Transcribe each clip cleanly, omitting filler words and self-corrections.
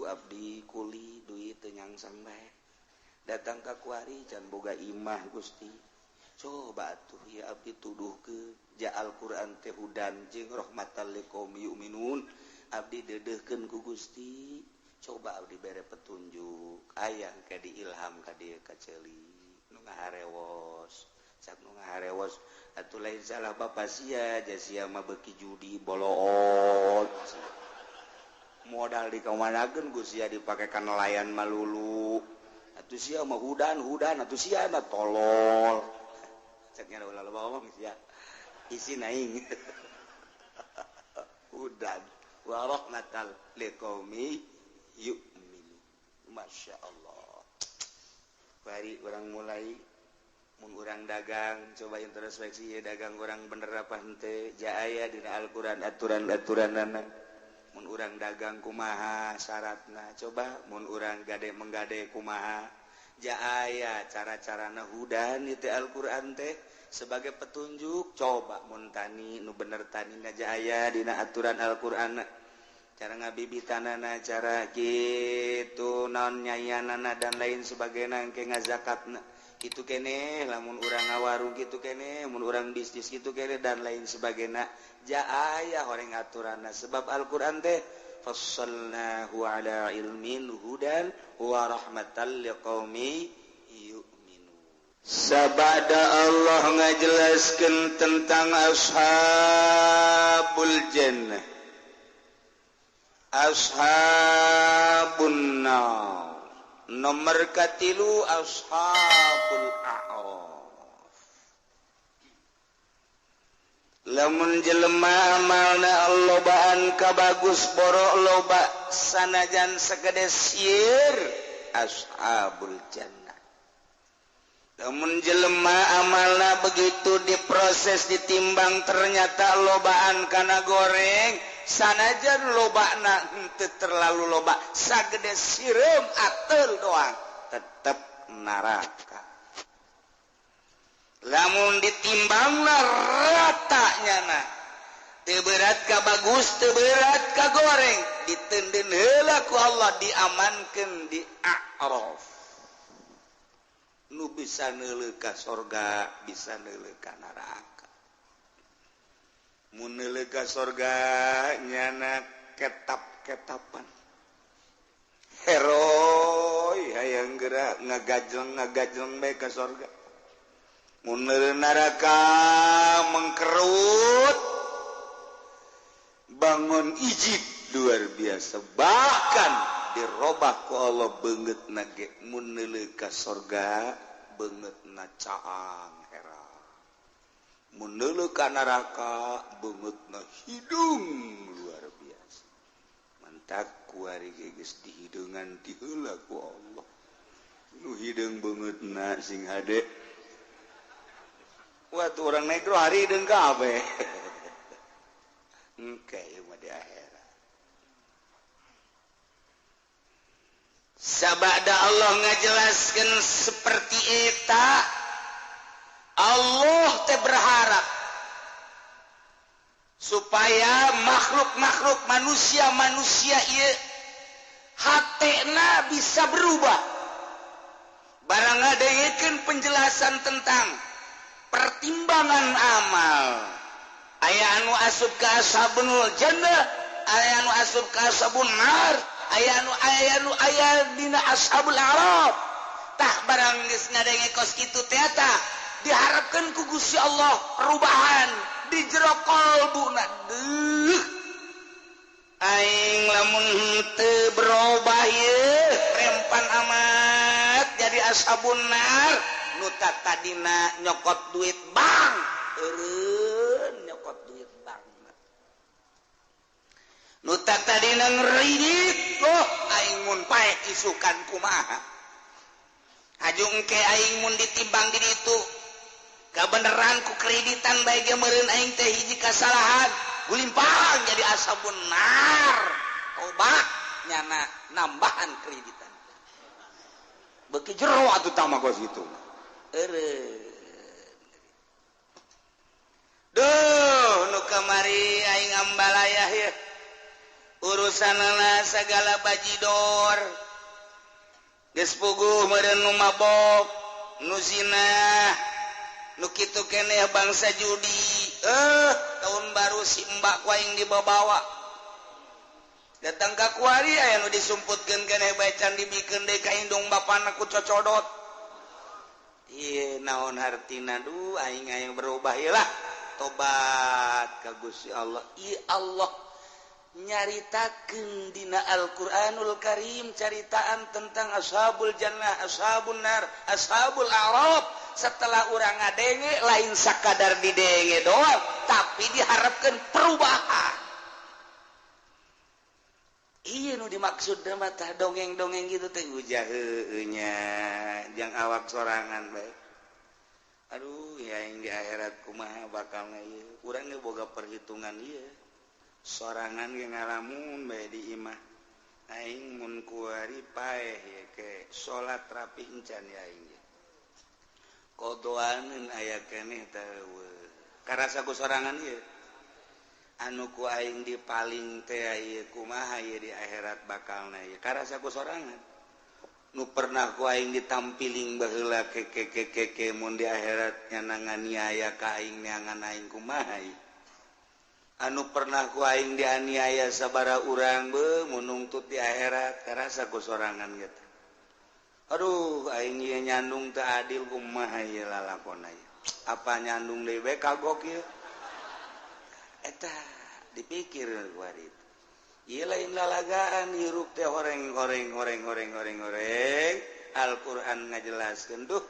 Abdi kuli duit tenyang sampai datang ke kuari can boga imah Gusti coba tuh ya Abdi tuduh ke ja Al-Quran teh hudan jeung rahmatan liqaum yu'minun Abdi dedehkeun ku Gusti coba Abdi bere petunjuk aya ka di ilham ka dieu kaceuli nu ngaharewos sak nu ngaharewos atuh lain salah bapa sia jasia mah beuki judi boloot modal dikamanakeun Gusti sia dipakekan nelayan malulu atuh sia mah hudan atuh sia mah tolol cek nya ulah loba ngomong sia isi naing hudan wa rahmatal liqaumi yu'min masyaallah bari urang mulai mun urang dagang coba introspeksi ya dagang urang bener apa henteu ja aya dina Al-Qur'an aturan-aturanna mun urang dagang kumaha syaratna coba mun urang gade menggade kumaha ja aya cara-carana hudan itu Al-Qur'an teh sebagai petunjuk coba mun tani nu bener tanina ja aya dina aturan Al-Qur'an cara ngabibitanana cara kitu naon nyayanana dan lain sebagainya engke ngazakatna kitu keneh lamun urang ngawarung kitu keneh mun urang bisnis kitu keneh dan lain sebagainya ja aya horeng aturanna sebab Al-Qur'an teh fassalnahu ala ilmin hudan wa rahmatan liqaumi yu'minun sabada Allah ngajelaskeun tentang ashabul jannah ashabun nar nomor katilu ashabul a'raf lamun jelema amalna lobaan ka bagus borok loba sanajan sagede sieun ashabul jannah lamun jelema amalna begitu diproses ditimbang ternyata lobaan kana goreng sanajan lobana henteu terlalu loba sagede sireum ateul doang tetep neraka lamun ditimbangna rata nyana teu berat ka bagus teu berat ka goreng diteundeun heula ku Allah diamankeun di a'raf nu bisa neuleuh ka sorga bisa neuleuh ka neraka mun neuleuh ka sorga nyana ketap-ketapan heroi hayang geura ngagajleng bae ka sorga mun neraka mengkerut bangun ijib luar biasa bahkan dirobah ku Allah beungeutna ge mun neuleuh ka sorga beungeutna caang heran mun neuleuh ka neraka beungeutna hidung luar biasa mantak kuari geus dihideungan ti heula ku Allah nu hideung beungeutna sing hade waktu orang negro hari hideung kabeh engke ieu mah di akhirat sabada Allah ngajelaskeun seperti eta Allah teh berharap supaya makhluk-makhluk manusia ieu hatena bisa berubah barang ngadengekeun penjelasan tentang pertimbangan amal aya anu asup ka ashabul jannah aya anu asup ka ashabun nar aya dina ashabul a'raf tah barang geus ngadengekos kitu teh eta diharapkeun ku Gusti Allah perubahan di jero qalbuna deuh aing lamun teu berubah ieu rempan amat jadi ashabun nar nu tadina nyokot duit bang eureun nyokot duit bang nu tadina ngeureudit aing mun pae isukan kumaha haju engke aing mun ditimbang di ditu kabeneran ku kreditan bae ge meureun aing teh hiji kasalahan gulimpang jadi ashabun nar tobat nyana nambahan kreditan beuki jero atuh tamagos gitu duh nu kamari aing ambalayah ya urusan segala bajidor geus puguh meureun nu mabok nu zina nu kitu keneh bangsa judi tahun baru si mbak ku aing dibawa datang ka kuari aya nu disumputkeun keneh bae can dibikeun deui ka indung bapana ku cocodot ieu naon hartina duh aing berubah ieu lah tobat ka Gusti Allah ieu Allah nyaritakeun dina Al-Qur'anul Karim caritaan tentang ashabul jannah, ashabun nar, ashabul a'raf. Setelah urang ngadenge lain sakadar didenge doang, tapi diharapkan perubahan. Iya nu dimaksud mah tah dongeng-dongeng gitu teh ujah heueuh nya, jang awak sorangan bae. Aduh, ya yang di akhirat kumaha bakalna ieu. Urang ge boga perhitungan ieu. Sorangan ge ngalamun bae di imah aing mun kuari paeh ye ke salat rapi encan ya aing kodoaneun aya keneh teu karasa ku sorangan ieu anu ku aing dipaling teh ieu kumaha ieu di akhirat bakalna ieu karasa ku sorangan nu pernah ku aing ditampiling baheula ke mun di akhirat nyananganiaya ka aing neangan aing kumaha ieu anu pernah ku aing dianiaya sabara urang be munungtut di akhirat karasa ku sorangan gitu. Aduh aing ieu nyandung teu adil kumaha ieu lalakonna ieu. Apa nyandung deui we kagok ieu? Eta dipikir ku ari. Ieu lain lalagaan hirup teh horeng. Al-Qur'an ngajelaskeun duh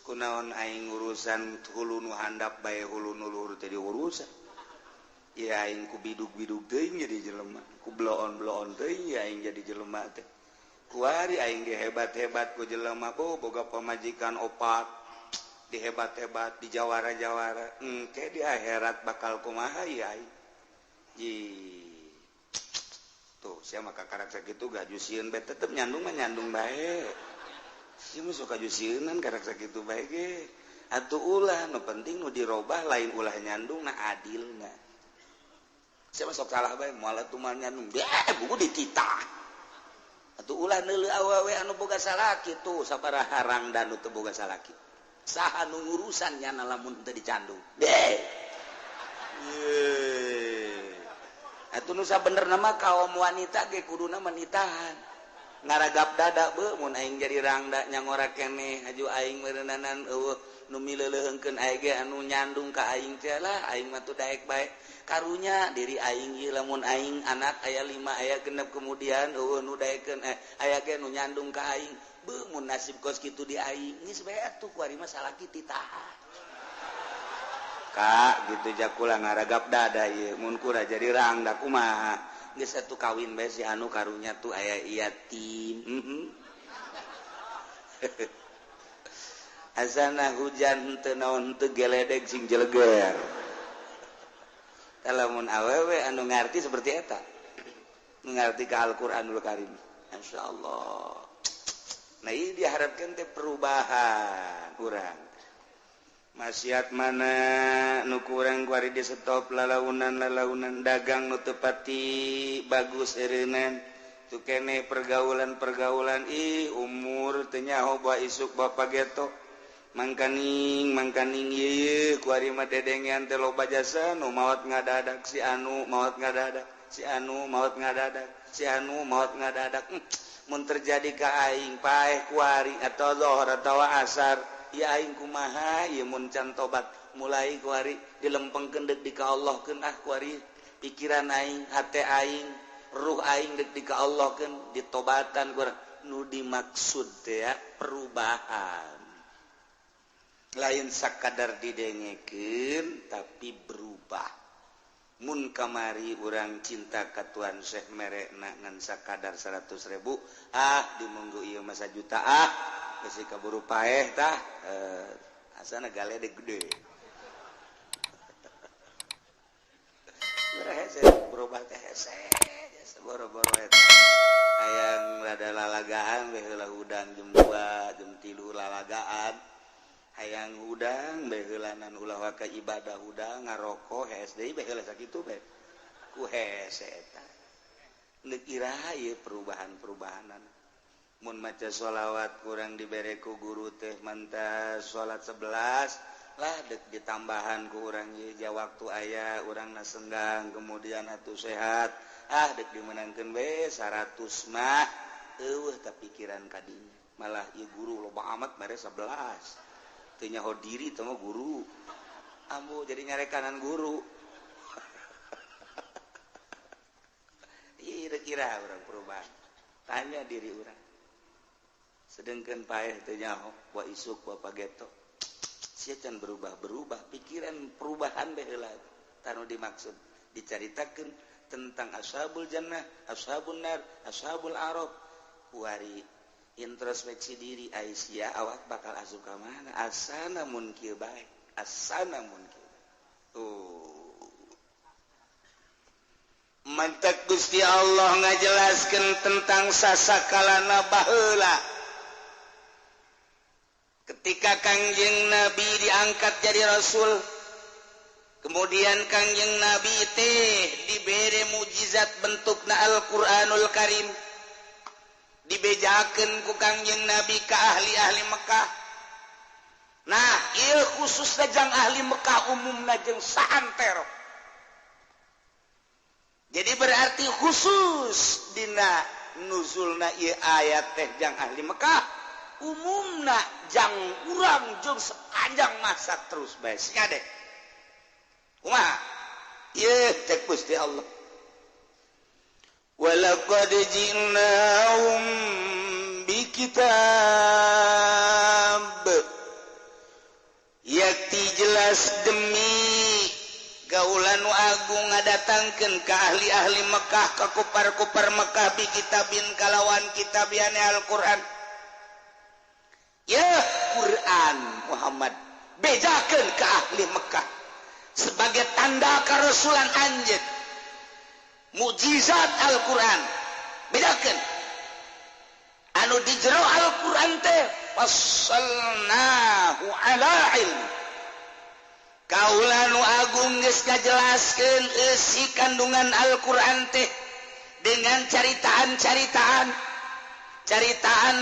kunaon aing urusan hulu nu handap bae hulu nu luhur teh diurusan. Ya aing ku bidug-bidug teuing jadi jelema ku bloon-bloon teuing ya aing jadi jelema teh kuari aing ge hebat-hebat ku jelema boga pamajikan opat dihebat-hebat di jawara-jawara engke di akhirat bakal kumaha ya aing tuh sia maka karakter kitu gajusieun bae tetep nyandung mah nyandung bae sia mah suka jusieunnan karakter kitu bae ge atuh ulah nu penting nu dirobah lain ulah nyandung na adilna siapa sok salah bae moal tumal nyandung buku dititah atuh ulah neuleuh awewe anu boga salaki tuh sabaraha harang dan teu boga salaki saha nu ngurusan nya lamun teu dicandung atuh nu sabenerna mah kaum wanita ge kuduna menitahan ngaragap dada beuh mun aing jadi rangda nyangora keneh aju aing meureunnanan eueuh nu mileuleungkeun aing ge anu nyandung ka aing teh lah aing mah teu daek bae karunya diri aing ieu lamun aing anak aya 5 aya 6 kemudian eueuh nu daekeun aya ge nu nyandung ka aing beuh mun nasib kos kitu di aing geus bae atuh kuari mah salaki titahan Kak gitu jakula ngaragap dada ieu mun kura jadi rangda kumaha geus atuh kawin bae si anu karunya tuh aya yatim asana hujan teu naon teu geledeg sing jeleger lamun awewe anu ngarti seperti eta ngarti ka Al-Qur'anul Karim insyaallah nah ieu diharapkeun teh perubahan urang maksiat mana nu kurang kuari di stop lalaunan dagang nu teu pati bagus eureunnan tu keneh pergaulan umur teu nyaho bae isuk bapa geto mangkaning ieu kuari mah dedengean teh loba jasa nu maot ngadadak si anu maot ngadadak mun terjadi ka aing paeh kuari atau zuhur atau asar ya aing kumaha ieu mun can tobat mulai kuari dilempengkeun deuk di ka Allah keun kuari pikiran aing hate aing ruh aing deuk di ka Allah keun ditobatan kuari nu dimaksud teh ya perubahan lain sakadar didengekeun tapi berubah mun kamari urang cinta ka Tuhan Syekh merekna ngan sakadar 100.000 di minggu ieu mah 1 juta geus kaburu paeh tah asana galedeg gede hese berubah teh hese boro-boro eta hayang rada lalagaan we heula udang jam 2 jam 3 lalagaan hayang udang beheulanan ulah waka ibadah udang ngaroko HSD beheula sakitu bae ku hese eta kira perubahan-perubahanan mun maca sholawat kurang dibereku guru teh mantap salat 11 lah dek ditambahan ku urang ya waktu aya urang nasenggang kemudian atuh sehat dek dimenangkeun we 100 mah tak pikiran kadinya malah ieu guru loba amat bare 11 teu nyaho diri teh mah guru ambu jadi nyarekanan guru kira-kira orang perubahan tanya diri orang sedangkan paeh teu nyaho wa isuk wa pageto sia can berubah pikiran perubahan bae heula tanu dimaksud dicaritakeun tentang ashabul jannah ashabun nar ashabul araf kuari introspeksi diri Aisyah awak bakal asup ka mana asana mun kieu bae asana mun kieu mantak Gusti Allah ngajelaskeun tentang sasakalana baheula ketika Kangjeng Nabi diangkat jadi Rasul kemudian Kangjeng Nabi teh dibere mukjizat bentukna Al-Qur'anul Karim dibejakeun ku Kangjeng Nabi ka ahli-ahli Mekah nah ieu khususna jang ahli Mekah umumna jeung saantero jadi berarti khusus dina nuzulna ieu ayat teh jang ahli Mekah umumna jang urang jeung sepanjang masa terus bae sia deh kumaha ieu cek Gusti Allah walaqad ji'nahum bikitab yakti jelas demi gaulanu agung ngadatangkeun ka ahli-ahli Mekah ka kupar-kupar Mekah bi kitabin kalawan kitabiane Al-Qur'an ya Quran Muhammad bejakeun ka ahli Mekah sebagai tanda karasulan anjeun mukjizat Al-Qur'an bedakeun anu di jero Al-Qur'an teh fassalnahu ala ilm kaula nu agung geus ngajelaskeun isi kandungan Al-Qur'an teh dengan caritaan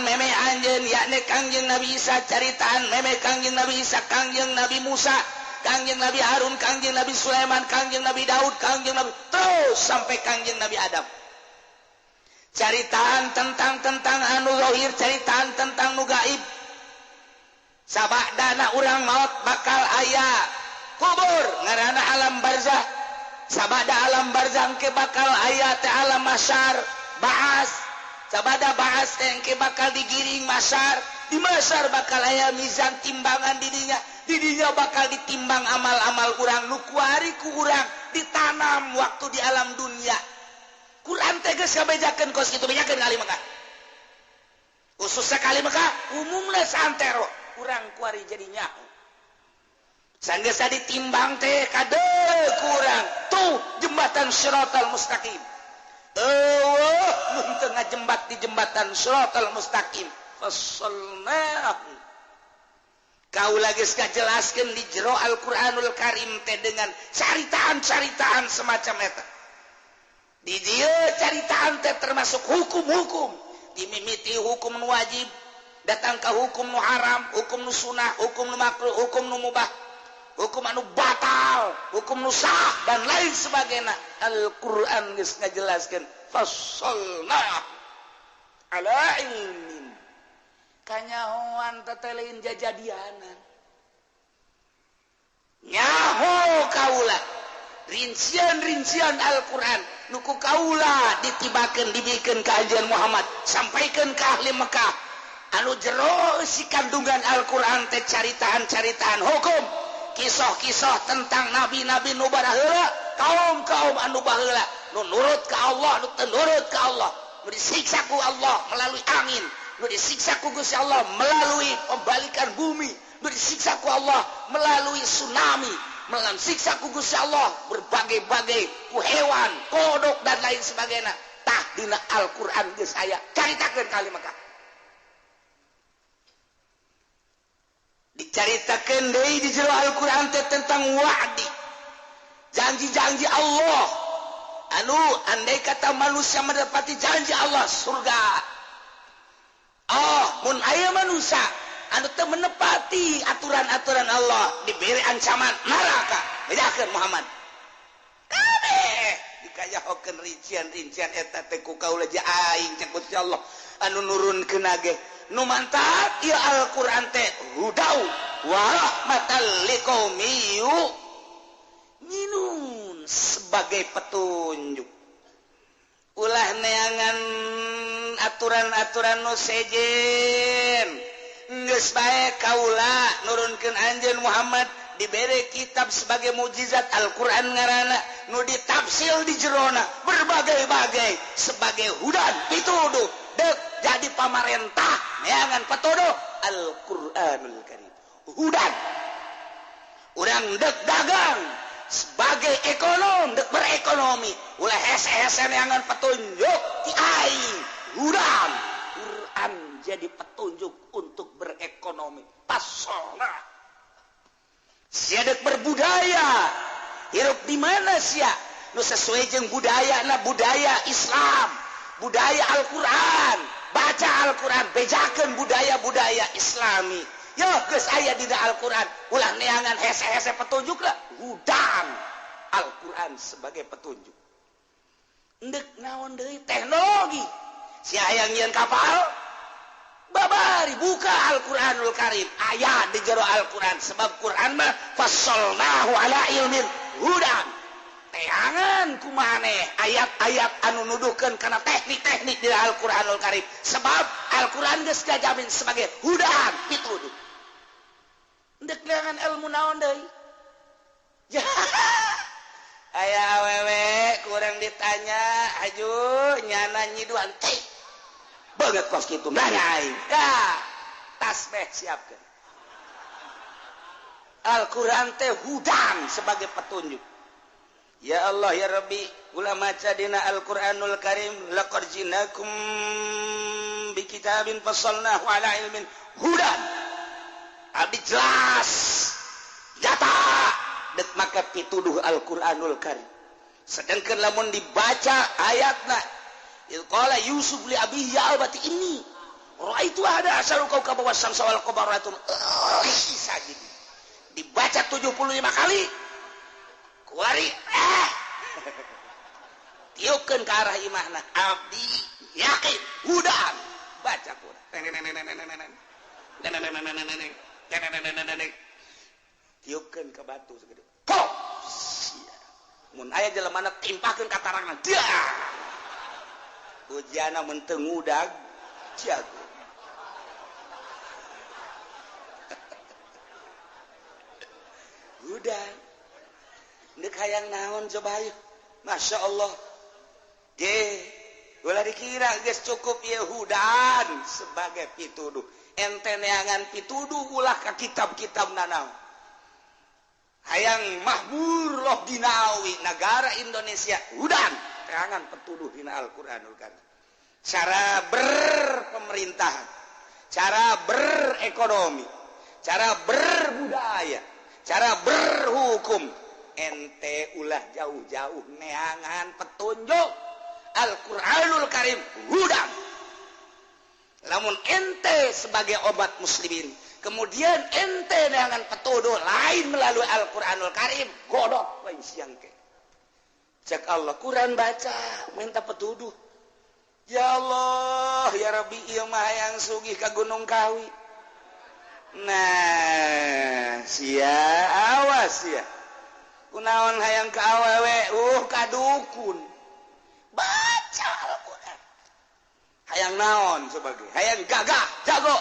meme anjeun yakni Kangjeng Nabi Isa caritaan meme Kangjeng Nabi Isa Kangjeng Nabi Musa Kangjeng Nabi Harun Kangjeng Nabi Sulaiman Kangjeng Nabi Daud Kangjeng Nabi terus sampai Kangjeng Nabi Adam caritaan tentang anu zahir caritaan tentang nu gaib sabadana urang maut bakal aya kubur ngaranna alam barzah sabada alam barzah ke bakal aya teh alam mahsyar ba'as sabada ba'as teh engke bakal digiring mahsyar di mahsyar bakal aya mizan timbangan di dinya bakal ditimbang amal-amal urang nu kuari ku urang ditanam waktu di alam dunia Quran teh geus kabejakeun kos kitu bejakeun kali Mekah khususna kali Mekah umumna santero urang kuari jadi nyaho sanggeus ditimbang teh kadeu kurang tuh jembatan Shiratal Mustaqim mun teu ngajembat di jembatan Shiratal Mustaqim fassalnahu kaula geus kajelaskeun di jero Al-Qur'anul Karim teh dengan caritaan-caritaan semacam eta di dieu caritaan teh termasuk hukum-hukum dimimiti hukum nu wajib datang ka hukum nu haram hukum nu sunah hukum nu makruh hukum nu mubah hukum anu batal hukum nu sah dan lain sebagainya Al-Qur'an geus ngajelaskeun fassalna ala ilmin kanyahoan tetelein jajadianan nyaho kaula rincian Al-Qur'an nuku kaula ditibakeun dibikeun ka anjeun Muhammad sampaikeun ka ahli Mekah anu jero si kandungan Al-Qur'an teh caritaan-caritaan hukum kisah-kisah tentang nabi-nabi nu baraheula kaum-kaum anu baheula nu nurut ka Allah nu teu nurut ka Allah nu disiksa ku Allah melalui angin nu disiksa ku Gusti Allah melalui pembalikan bumi nu disiksa ku Allah melalui tsunami melalui siksa ku Gusti Allah berbagai-bagai ku hewan kodok dan lain sebagainya tah dina Al-Qur'an geus aya caritakeun kali Mekah dicaritakeun deui di jero Al-Qur'an teh tentang wa'di janji-janji Allah anu andai kata manusia mendapati janji Allah surga. Oh, mun aya manusia anu teu menepati aturan-aturan Allah diberi ancaman neraka. Bedakeun Muhammad. Kabeh dikayahokeun rincian-rincian eta teh ku kaula je aing cek Gusti Allah anu nurunkeun ge. Nu mantap ieu Al-Qur'an teh hudau wa rahmatal liqaumi yu'minun sebagai petunjuk. Ulah neangan aturan-aturan nu sejen. Geus bae kaula nurunkeun anjeun Muhammad dibere kitab sebagai mukjizat Al-Qur'an ngaranna nu ditafsir di jerona berbagai-bagai sebagai hudan pituduh dek jadi pamarentah neangan petunjuk Al-Qur'anul Karim. Hudan urang dek dagang sebagai ekonom dek berekonomi ulah hese-hese neangan petunjuk ti aing hudan Quran jadi petunjuk untuk berekonomi pasona sia dek berbudaya hirup di mana sia nu sesuai jeung budayana budaya Islam budaya Al-Qur'an baca Al-Qur'an bejakeun budaya-budaya Islami yo geus aya dina Al-Qur'an ulah neangan hese-hese petunjuk lah hudan Al-Qur'an sebagai petunjuk endek naon deui teknologi si hayang nyieun kapal babari buka Al-Qur'anul Karim ayat di jero Al-Qur'an sebab Qur'an mah fassalnahu ala ilmin hudan teangan kumaneh ayat-ayat anu nuduhkeun kana teknik-teknik di Al-Qur'anul Karim sebab Al-Qur'an geus dijamin sebagai hudan pituduh endek neangan ilmu naon deui ya aya awewe kurang ditanya aju nyana nyiduan teh banget kos kitu nanya aing ya tasbih siapkeun Al-Qur'an teh hudan sebagai petunjuk. Ya Allah ya Rabbi ulah maca dina Al-Qur'anul Karim laqad jinakum bi kitabin fassalnahu ala ilmin hudan abdi jelas nyata dek maka pituduh Al-Qur'anul Karim sedangkan lamun dibaca ayatna qala Yusuf li abihi ya abati inni raaitu ada asaru kaukaba wasyamsa wal qamara sajid dibaca 75 kali kuari tiupkeun ka arah imahna abdi yakin hudan baca Quran tiupkeun ka batu segede pok mun aya jelemana timpakeun ka tarangna dah ujiana mun teu ngudag jago hudan nek hayang naon coba ayo Masya Allah ulah dikira geus cukup ya hudan sebagai pituduh ente neangan pituduh ulah ka kitab-kitab nanaon hayang mahmur loh dinawi negara Indonesia hudan teangan petuduh dina Al-Qur'anul Karim cara berpemerintahan cara berekonomi cara berbudaya cara berhukum ente ulah jauh-jauh neangan petunjuk Al-Qur'anul Karim hudan lamun ente sebagai obat muslimin kemudian ente neangan petunjuk lain melalui Al-Qur'anul Karim godok we siang ke cek Allah Quran baca minta petunjuk ya Allah ya Rabbi ieu mah hayang sugih ka Gunung Kawi nah sia awas ya kunaon hayang ka awewe kadukun baca Al-Qur'an hayang naon sebagai hayang gagah jago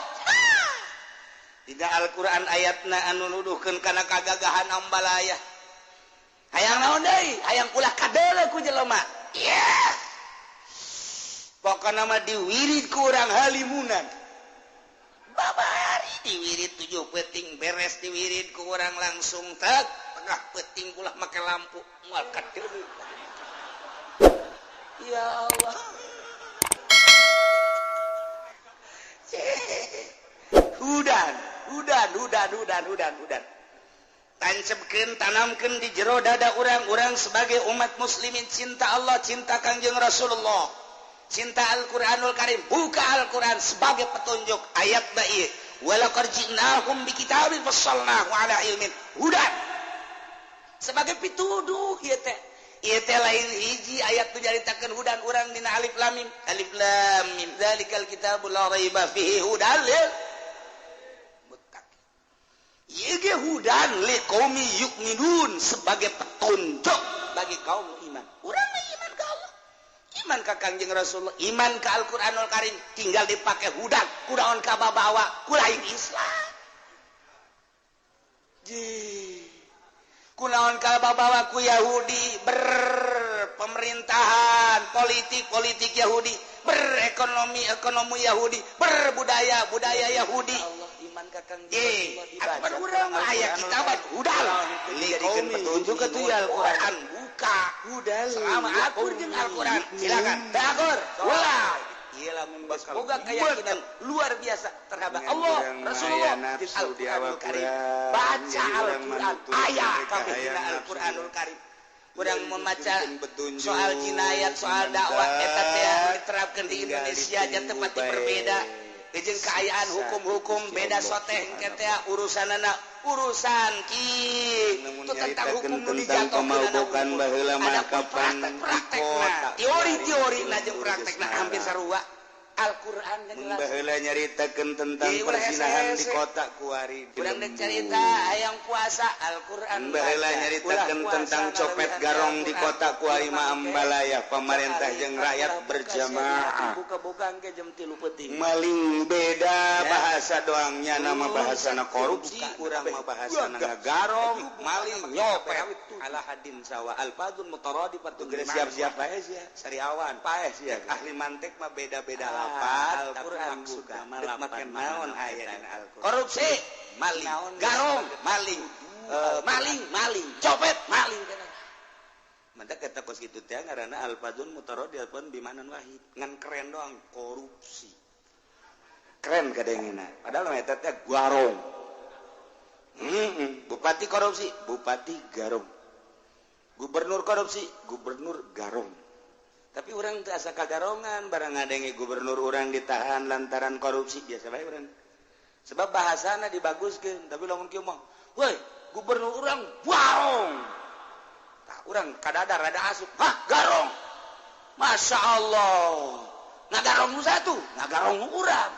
tidak Al-Qur'an ayatna anu nuduhkeun kana kagagahan ambalaya hayang naon deui hayang ulah kadele ku jelema yeah. Pokona mah diwirid ku urang halimunan babari diwirid 7 peuting beres diwirid ku urang langsung tak tengah peuting ulah make lampu moal kadeu ya Allah hudan tancapkeun tanamkeun di jero dada urang-urang sebagai umat muslimin cinta Allah, cinta Kangjeng Rasulullah, cinta Al-Qur'anul Karim. Buka Al-Qur'an sebagai petunjuk. Ayat baik, walaqad ji'nahum bikitabin fassalnahu ala ilmin hudan, sebagai pituduh. Ieu teh lain hiji ayat tu jaritakeun hudan urang dina alif lam mim zalikal kitabul la raiba fihi hudan lil muttaqin. Ieu ge hudan liqaumi yu'minun, sebagai petunjuk bagi kaum iman. Urang iman ka Allah, iman ka Kangjeng Rasulullah, iman ka Al-Qur'anul Karim, tinggal dipake hudan kunaon ka babawa ku lain Islam. Kunaon ka babawa ku Yahudi, berpemerintahan politik Yahudi, berekonomi Yahudi, berbudaya Yahudi. Allah iman ka Kangjeng Rasulullah dibaca urang aya kitaban hudal dijadikeun petunjuk atuh ya Al-Qur'an. Buka hudal sama akur jeung Al-Qur'an. Silakan dagur ulah. Ieu lamun boga keyakinan luar biasa terhadap Allah, Rasulullah, jeung Al-Qur'anul Karim. Baca Al-Qur'an, aya kabeh dina Al-Qur'anul Karim. Urang membaca soal jinayat, soal dakwah eta teh diterapkeun di Indonesia nya tempat berbeda. Jeung kaayaan hukum-hukum beda soteh engke teh urusanana urusan ki itu tentang hukum nu dijatuhkeun baheula mah kapan praktekna teori-teorina jeung praktekna hampir sarua. Al-Qur'an jeung baheula nyaritakeun tentang perzinahan di kota kuari. Urang dek carita hayang puasa Al-Qur'an. Baheula nyaritakeun tentang copet garong di kota kuari mah ambalaya pamarentah jeung rakyat berjamaah. Buka-buka engke jam 3 peuting. Maling beda bahasa doangnya nama bahasana korupsi, urang mah bahasana ngagarong, maling nyopet. Ala hadin sawa alfadun mutaradifat geus siap-siap bae sia sariawan paeh sia ahli mantek mah beda-beda Al-Qur'an maksudna make naon aya dina Al-Qur'an. Korupsi, maling, garong, maling, maling, copet, maling kana. Mantap kata kos kitu teh ngaranna al-fadun mutaradifun bimanan wahid. Ngan keren doang korupsi. Keren kadengina. Padahal eta teh garong. Bupati korupsi, bupati garong. Gubernur korupsi, gubernur garong. Tapi orang teu asa kagarongan barang ngadenge gubernur orang ditahan lantaran korupsi biasa bae urang. Sebab bahasana dibaguskeun, tapi lamun kieu mah, "Woi, gubernur orang garong." Tah urang kadadar rada asup, "Hah, garong?" Masya Allah. Ngagarong nu satu, ngagarong urang.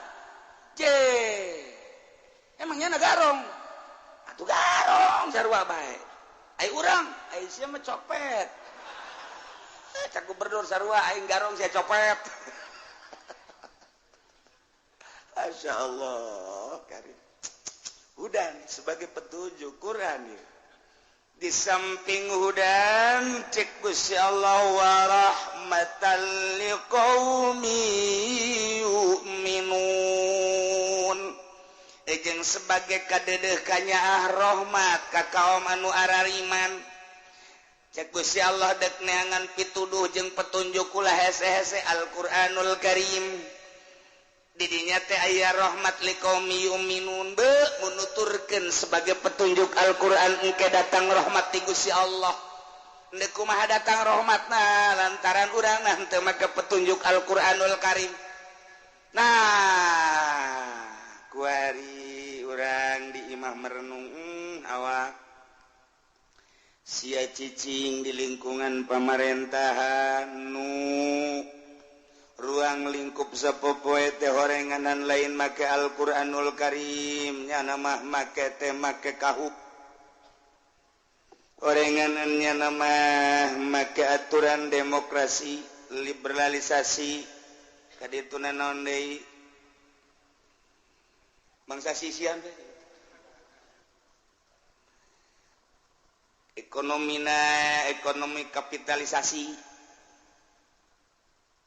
Emangnya nagarong? Atuh garong sarua bae. Ai urang, ai sia mah copet. Cak gubernur sarua aing garong sia copet. Masya Allah karim. Hudan sebagai petunjuk Quran ya. Di samping hudan cek Gusti Allah wa rahmatan liqaumi yu'minun. Jeung sebagai kadeudeuk kanyaah rahmat ka kaum anu arariman. Cek Gusti Allah dek neangan pituduh jeung petunjuk ulah hese-hese Al-Qur'anul Karim. Di dinya teh aya rahmat liqaumi yu'minun be menuturkeun sebagai petunjuk Al-Qur'an engke datang rahmat ti Gusti Allah. Endeu kumaha datang rahmatna lantaran urang nah teu make petunjuk Al-Qur'anul Karim. Nah, kuari urang di imah merenung awak sia cicing di lingkungan pemerintahan nu ruang lingkup sapopoe teh horenganan lain make Al-Qur'anul Karim nya nama make teh make kahuk horenganannya nama make aturan demokrasi liberalisasi kadituna naon deui bangsa sisian teh ekonomi kapitalisasi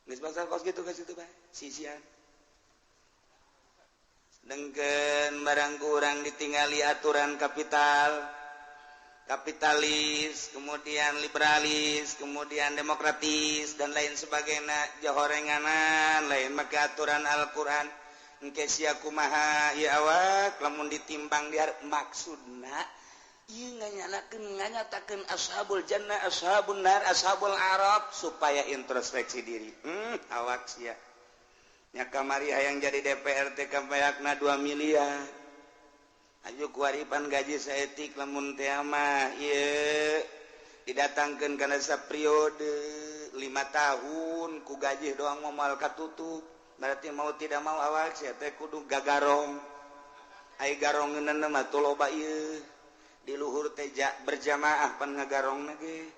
geus bangsa kos gitu geus itu bae sisian dengkeun barang kurang ditingali aturan kapitalis kemudian liberalis kemudian demokratis dan lain sebagainya jahorenganan lain make aturan Al-Qur'an engke sia kumaha ieu awak lamun ditimbang di maksudna nganyatakan ashabul jannah ashabun nar ashabul arab supaya introspeksi diri awak sia nya kamari hayang jadi DPR teh kabayakna 2 miliar aju kuaripan gaji saeutik lamun teh mah ieu didatangkeun kana saperiode 5 tahun ku gaji doang moal katutup berarti mau tidak mau awak sia teh kudu gagarong ai garongeunna mah teu loba ieu di luhur teja berjamaah pan ngagarong nage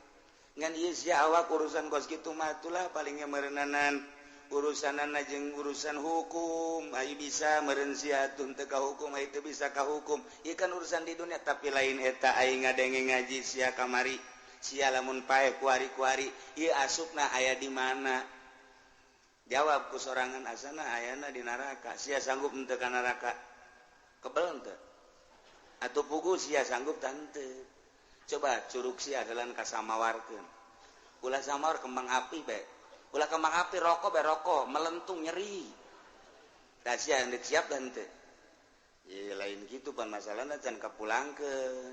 ngan ieu sia awak urusan kos kitu mah atulah palingnya meureunanan urusanana jeung urusan hukum ai bisa meureun sia tun teu ka hukum ai teu bisa ka hukum ieu kan urusan di dunia tapi lain eta aing ngadenge ngaji sia kamari sia lamun pae kuari-kuari ieu asupna aya di mana jawab ku sorangan asana ayana di neraka sia sanggup henteu ka neraka kebel henteu atau pugu sia sanggup tante coba curug sia dalan kasamawarkeun ulah samawar kembang api be ulah kembang api rokok be rokok melentung nyeri da sia hendak siap tante ye lain kitu pan masalahna can kapulangkeun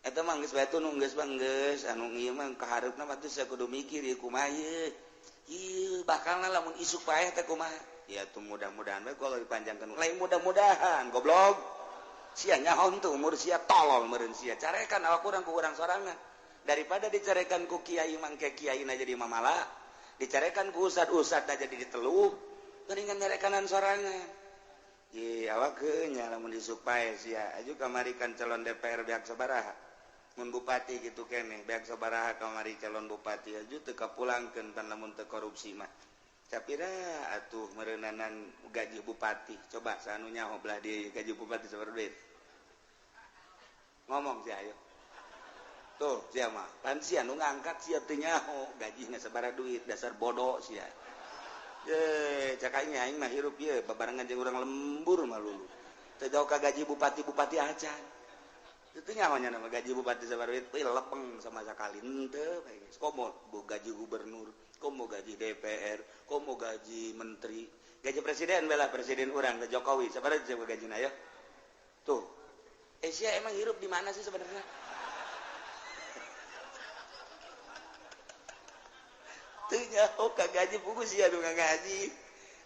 eta mah geus bae nu geus bang geus anu ieu mah kahareupna mah teh sia kudu mikir ieu kumaha ieu bakalna lamun isuk paeh teh kumaha ya tuh mudah-mudahan we kalau dipanjangkeun lain mudah-mudahan goblok sia nyaho tuh umur sia tolol meureun sia carekan awak urang ku urang sorangan daripada dicarekan ku kiai mangke kiaina jadi mamala dicarekan ku ustad-ustad jadi diteluh geuningan nyarekanan sorangan ye awak nya lamun disupae sia aju kamarikan calon DPR beak sabaraha mun bupati gitu keneh beak sabaraha kamari calon bupati aju teu kapulangkeun pan lamun teu korupsi mah capira atuh meureunanan gaji bupati coba sanu nyaho belah di gaji bupati sabar duit ngomong sih ayo tuh sia mah pan sia nu ngangkat sia teu nyaho gajina sabaraha duit dasar bodoh sia ye cak aing mah hirup ieu babarengan jeung urang lembur mah lulu teu jauh ka gaji bupati acan teu nyaho nya nama gaji bupati sabaraha duit lepeng sama sakali henteu bae komo gaji gubernur komo gaji DPR komo gaji menteri gaji presiden bela presiden urang ke Jokowi sabaraha gajina ya tuh sia emang hirup di mana sih sebenarnya teu nyaho ka gaji pugu sia nu ngaji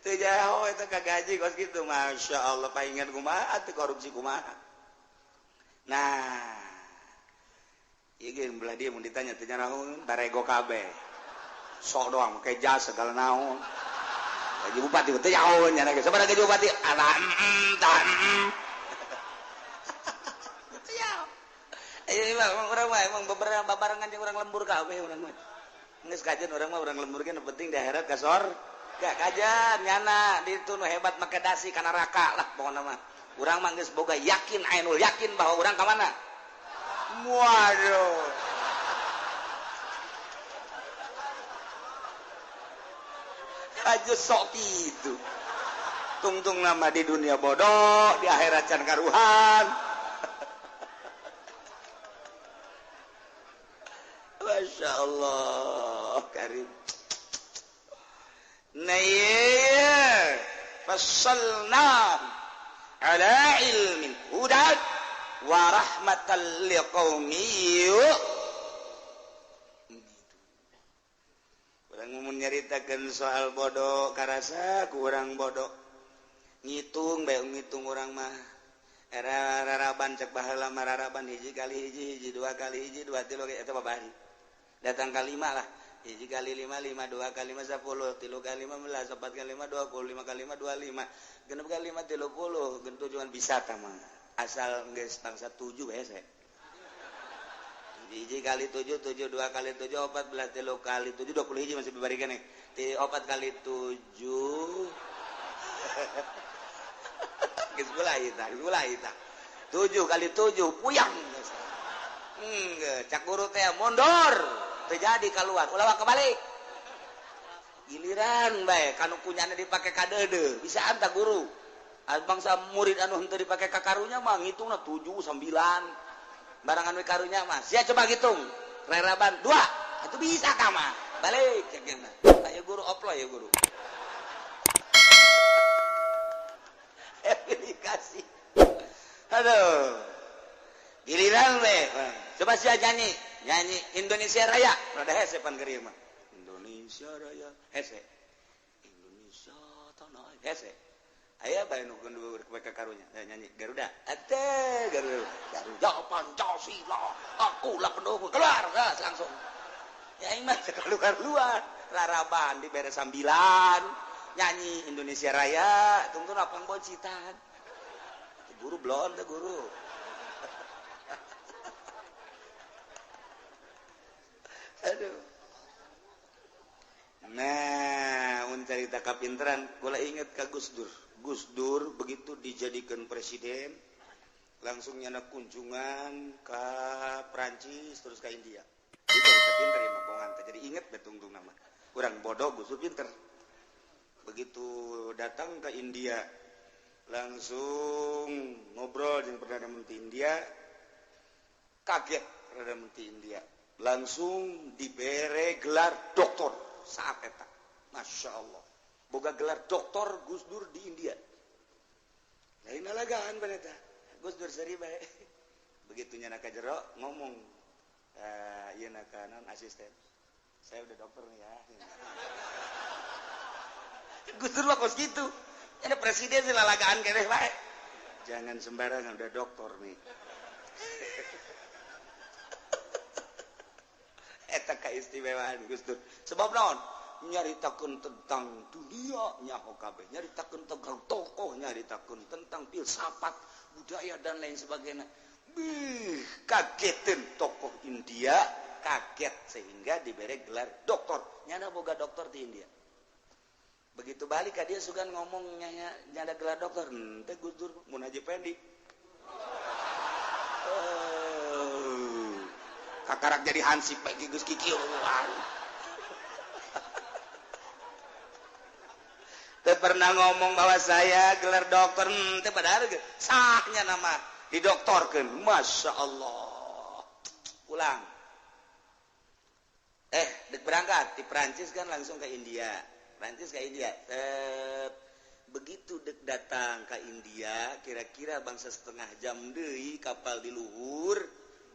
teu nyaho eta ka gaji kos kitu masyaallah paingan kumaha teu korupsi kumaha nah ieu ge belah dia mun ditanya teu nyaho barego kabeh sok doang make jas segala naon gaji bupati teu nyaho nya na sabaraha gaji bupati ada teu nyaho urang mah emang beberapa babarengan jeung urang lembur kabeh urang mah geus kajen urang mah urang lembur ge nu penting di akhirat ka gak kajen nyana ditu nu hebat make dasi ka neraka lah pokona mah urang mah geus boga yakin ainul yakin bahwa urang ka mana waduh aja sok gitu tungtung nama di dunia bodoh di akhirat can karuhan Masya Allah karim naya fassalna ala ilmin hudan wa rahmatan liqaumi urang mun nyaritakeun soal bodoh karasa ku urang bodoh ngitung bae ngitung urang mah era raraban cek baheula mah raraban hiji kali hiji dua kali hiji dua tilu eta babari datang kali 5 lah hiji kali 5 dua kali 5 10 tilu kali 15 4 kali 5 20 5 kali 5 25 genep kali 5 30 gen tujuan bisa tah mah asal geus tangsa 7 bae saya hiji kali 7 dua kali 7 14 tilu kali 7 20 hiji masih bibari keneh 4 kali 7 geus mulai tah 7 kali 7 puyang cak guru teh mundur terjadi keluar ulah kebalik giliran bae kanu kunyana dipake ka deudeu bisa anta guru bangsa murid anu henteu dipake ka karunya mah ngitungna 7 9 barangan we karunya mah sia coba hitung reraban 2 atuh bisa ka mah balik cekna ayo guru oplo ya guru aplikasi aduh giliran we coba sia nyanyi Indonesia Raya rada hese pan geureum mah Indonesia Raya hese Indonesia tanah hese aya bae nu kundu ka karunya nyanyi Garuda ate Garuda Pancasila akulah pendukung keluar gas langsung ya ieu mah keluar laraban dibere sambilan nyanyi Indonesia Raya tungtu lapang bocitan guru blon teh guru aduh nah mun carita kapinteran kula inget ka Gus Dur begitu dijadikan presiden langsung nyana kunjungan ke Prancis terus ke India itu bisa pinter ya mah jadi inget betung nama kurang bodoh Gus Dur pinter begitu datang ke India langsung ngobrol dengan Perdana Menteri India kaget Perdana Menteri India langsung dibere gelar doktor saat eta Masya Allah boga gelar doktor Gus Dur di India lain alagaan peneta Gus Dur seri bae begitu nyana ka jero ngomong ieu na kanan asisten saya udah dokter nih ya Gus Dur mah kos gitu ada presiden sih lalagaan keneh bae jangan sembarangan udah dokter nih eta keistimewaan Gus Dur sebab naon nyaritakeun tentang dunia nyaho kabeh nyaritakeun tentang tokoh nyaritakeun tentang filsafat budaya dan lain sebagainya kageteun tokoh India kaget sehingga diberi gelar doktor nyana boga doktor di India begitu balik ka dia sugan ngomong nyana gelar doktor teh Gus Dur mun Haji Pendi kakarak jadi hansip bagi Gus Kiki teu pernah ngomong bahwa saya gelar dokter teh padahal sahnya nama didoktorkeun Masya Allah pulang dek berangkat di Prancis kan langsung ke India begitu dek datang ke India kira-kira bangsa setengah jam deui kapal di luhur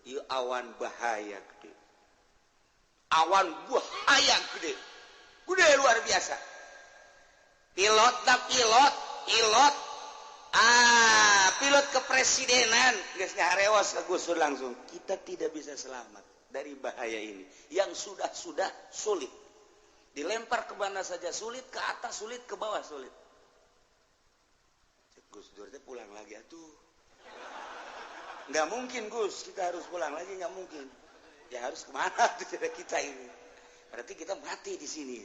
ieu awan bahaya gede luar biasa pilot kepresidenan geus ngarewas ka Gus Dur langsung kita tidak bisa selamat dari bahaya ini yang sudah sulit dilempar ke mana saja sulit ke atas sulit ke bawah sulit Gus Dur teh pulang lagi atuh nggak mungkin Gus kita harus pulang lagi nggak mungkin ya harus kemana tuh kita ini berarti kita mati di sini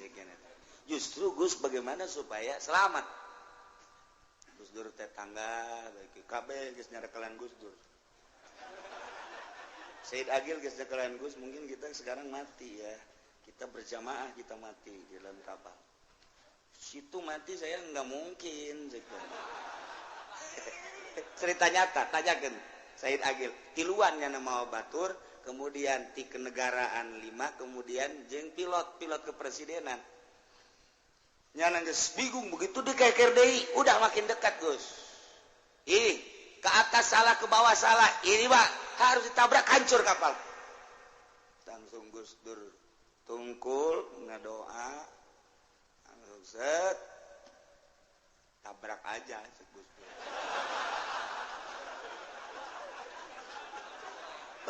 justru Gus bagaimana supaya selamat Gus Dur tetangga bagi KB geus nyarekalan Gus Dur Said Agil geus nyarekalan Gus mungkin kita sekarang mati ya kita berjamaah kita mati di dalam kapal situ mati saya nggak mungkin cerita nyata tanyakan Said Agil tiluannya nama batur kemudian ti kenegaraan 5 kemudian jeung pilot kepresidenan nyana geus bingung begitu dikeker deui udah makin dekat Gus ke atas salah ke bawah salah ini Pak harus ditabrak hancur kapal langsung Gus Dur tungkul ngadoa langsung set tabrak aja si Gus Dur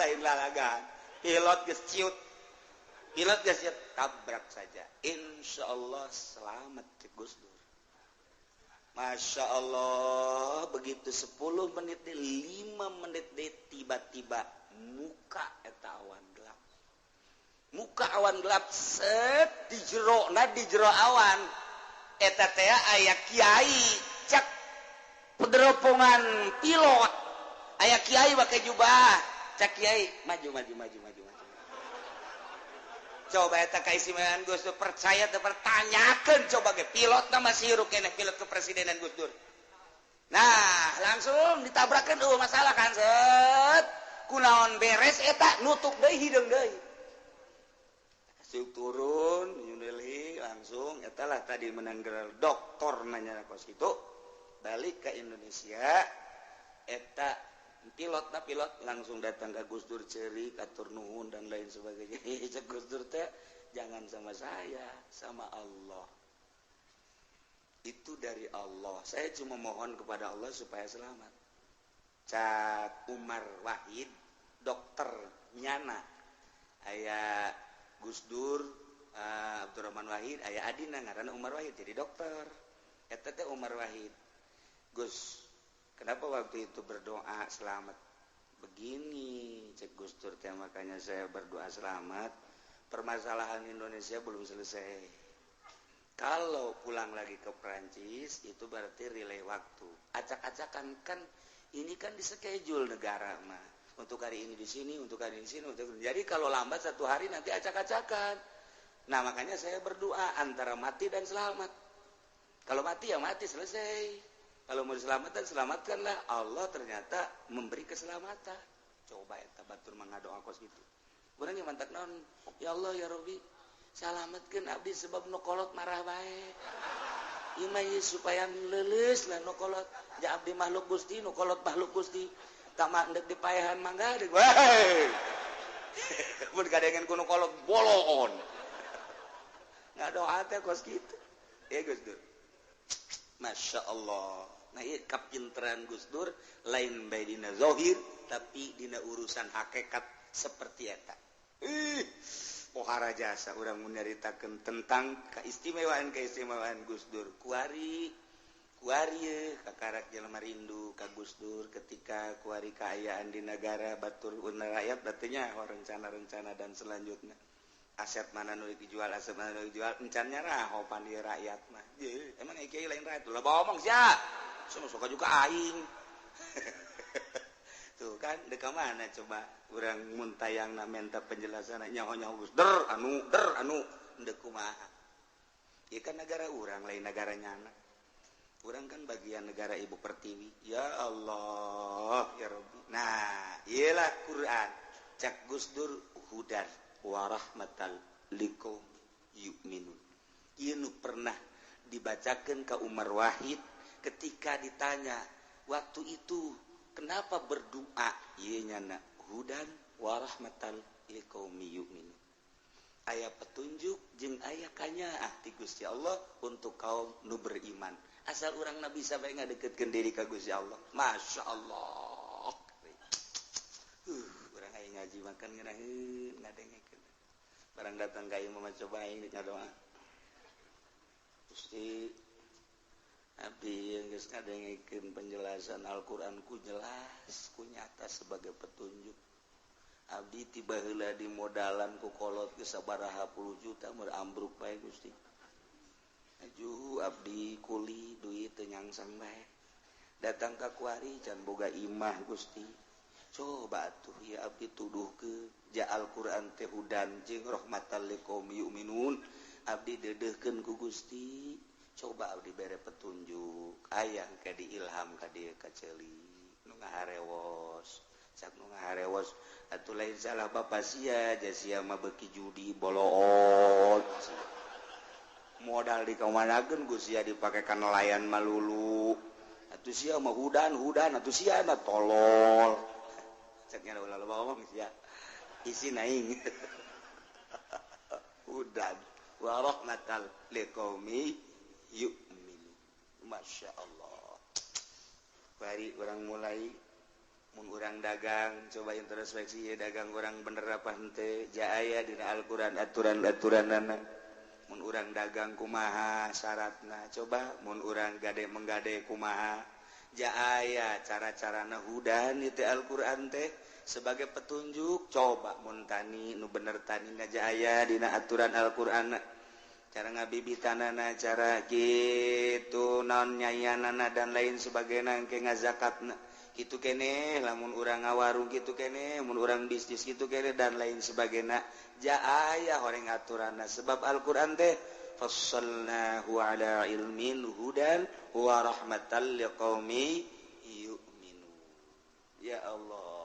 lain lalagan pilot geus ciut tabrak saja insya Allah selamat si Gus Dur Masya Allah begitu 10 menit 5 menit tiba-tiba muka eta awan gelap set di jero awan eta teh aya kiai cak pederopongan pilot aya kiai pakai jubah cak kiai maju coba eta keistimewaan Gus Dur percaya teu pertanyakeun coba ge pilot masih hirup keneh pilot kepresidenan Gus Dur nah langsung ditabrakeun masalah kan set kunaon beres eta nutup deui hideung deui kasih turun New Delhi langsung etalah tadi menang gelar doktor nanya kos itu balik ke Indonesia eta pilot langsung datang ke Gus Dur ceri katur nuhun dan lain sebagainya. Gus Dur teh jangan sama saya, sama Allah. Itu dari Allah. Saya cuma mohon kepada Allah supaya selamat. Cak Umar Wahid dokter nyana aya Gus Dur Abdurrahman Wahid aya adina ngaranna Umar Wahid jadi dokter. Eta teh Umar Wahid. Gus, kenapa waktu itu berdoa selamat begini? Cek Gus Dur teh makanya saya berdoa selamat. Permasalahan Indonesia belum selesai. Kalau pulang lagi ke Perancis itu berarti relay waktu. Acak-acakan kan ini kan di schedule negara mah. Untuk hari ini di sini, untuk hari ini di sini, jadi kalau lambat 1 hari nanti acak-acakan. Nah makanya saya berdoa antara mati dan selamat. Kalau mati ya mati selesai. Kalau mau diselamatkan selamatkanlah. Allah ternyata memberi keselamatan. Coba ya tabatur mengadoa kos gitu. Urang yang mantak naon, ya Allah ya Rabbi, salamatkeun abdi sebab nu kolot marah bae. Ieu mah supaya leuleus lah nu kolot. Ja abdi makhluk Gusti, nu kolot makhluk Gusti. Tama endek dipaehan mangga deuk wae. Mun kadengen kuno kolot bolon. Ngadoa teh kos kitu. Ya Gus Dur. Masya Allah. Nah ieu kapinteran Gus Dur lain bae dina zahir tapi dina urusan hakikat seperti eta. Pohara jasa urang nyaritakeun tentang keistimewaan Gus Dur. Kuari kakarak jelema rindu ka Gus Dur ketika kuari kaayaan di negara batur una rakyat berartinya rencana-rencana dan selanjutnya. Aset mana nu dijual, aset mana nu dijual, encannya raho pan di rakyat mah. Emang kiai lain rakyat lah bohong sia. Suka juga aing. Tuh kan deka mana coba urang mun tayangna minta penjelasan nyaho-nyaho Gus der anu endeu kumaha. Ieu kan negara urang lain negaranya anak. Urang kan bagian negara Ibu Pertiwi. Ya Allah ya Rabbi. Nah, iyalah Quran. Cak Gus Dur hudan wa rahmatal liqaum yu'minun. Ieu nu pernah dibacakeun ka Umar Wahid ketika ditanya waktu itu kenapa berdoa ieu nyana hudan wa rahmatal liqaumi yu'minun. Aya petunjuk jeung aya kanyaah ti Gusti Allah untuk kaum nu beriman. Asal urang nabi sampai ngadeketkeun diri ka Gusti Allah. Masya Allah. Urang aya ngaji makan ngeunaheun ngadengekeun. Barang datang ka ieu mah coba aing ngadoa. Gusti abdi geus ngadengekeun penjelasan Al-Qur'an ku jelas, ku nyata sebagai petunjuk. Abdi tiba heula di modalan ku kolot geus sabaraha puluh juta meur ambruk bae Gusti. Aju abdi kuli duit teu nyangsang bae. Datang ka kuari can boga imah Gusti. Coba atuh ya abdi tuduhkeun ja Al-Qur'an teh hudan jeung rahmatal liqaumi yu'minun. Abdi deudeuhkeun ku Gusti. Coba abdi bere petunjuk. Aya ka diilham ka dieu ka ceuli. Nu ngaharewos. Cak nu ngaharewos atuh lain salah bapa sia, ja sia mah beuki judi boloot. Modal dikamanakeun ku sia dipakekan nelayan malulu. Atuh sia mah hudan atuh sia mah tolol. Cek nya ulah ngomong sia. Isi naing. Hudan wa rahmatal liqaumi yu'minun. Masya Allah. Bari urang mulai mun urang dagang coba introspeksi ya dagang urang bener apa henteu. Ja aya dina Al-Qur'an aturan-aturanana. Mun urang dagang kumaha syaratna coba mun urang menggade kumaha ja aya cara-carana hudan itu Al-Qur'an teh sebagai petunjuk. Coba mun tani nu bener tani ja aya dina aturan Al-Qur'an cara ngabibitanana cara kitu naon nyayanana dan lain sebagainya engke ngazakatna kitu keneh lamun urang ngawarung kitu keneh mun urang bisnis kitu keneh dan lain sebagainya ja aya horeng aturanna sebab Al-Qur'an teh fassalnahu ala ilmin hudan wa rahmatal liqaumi yu'minun. Ya Allah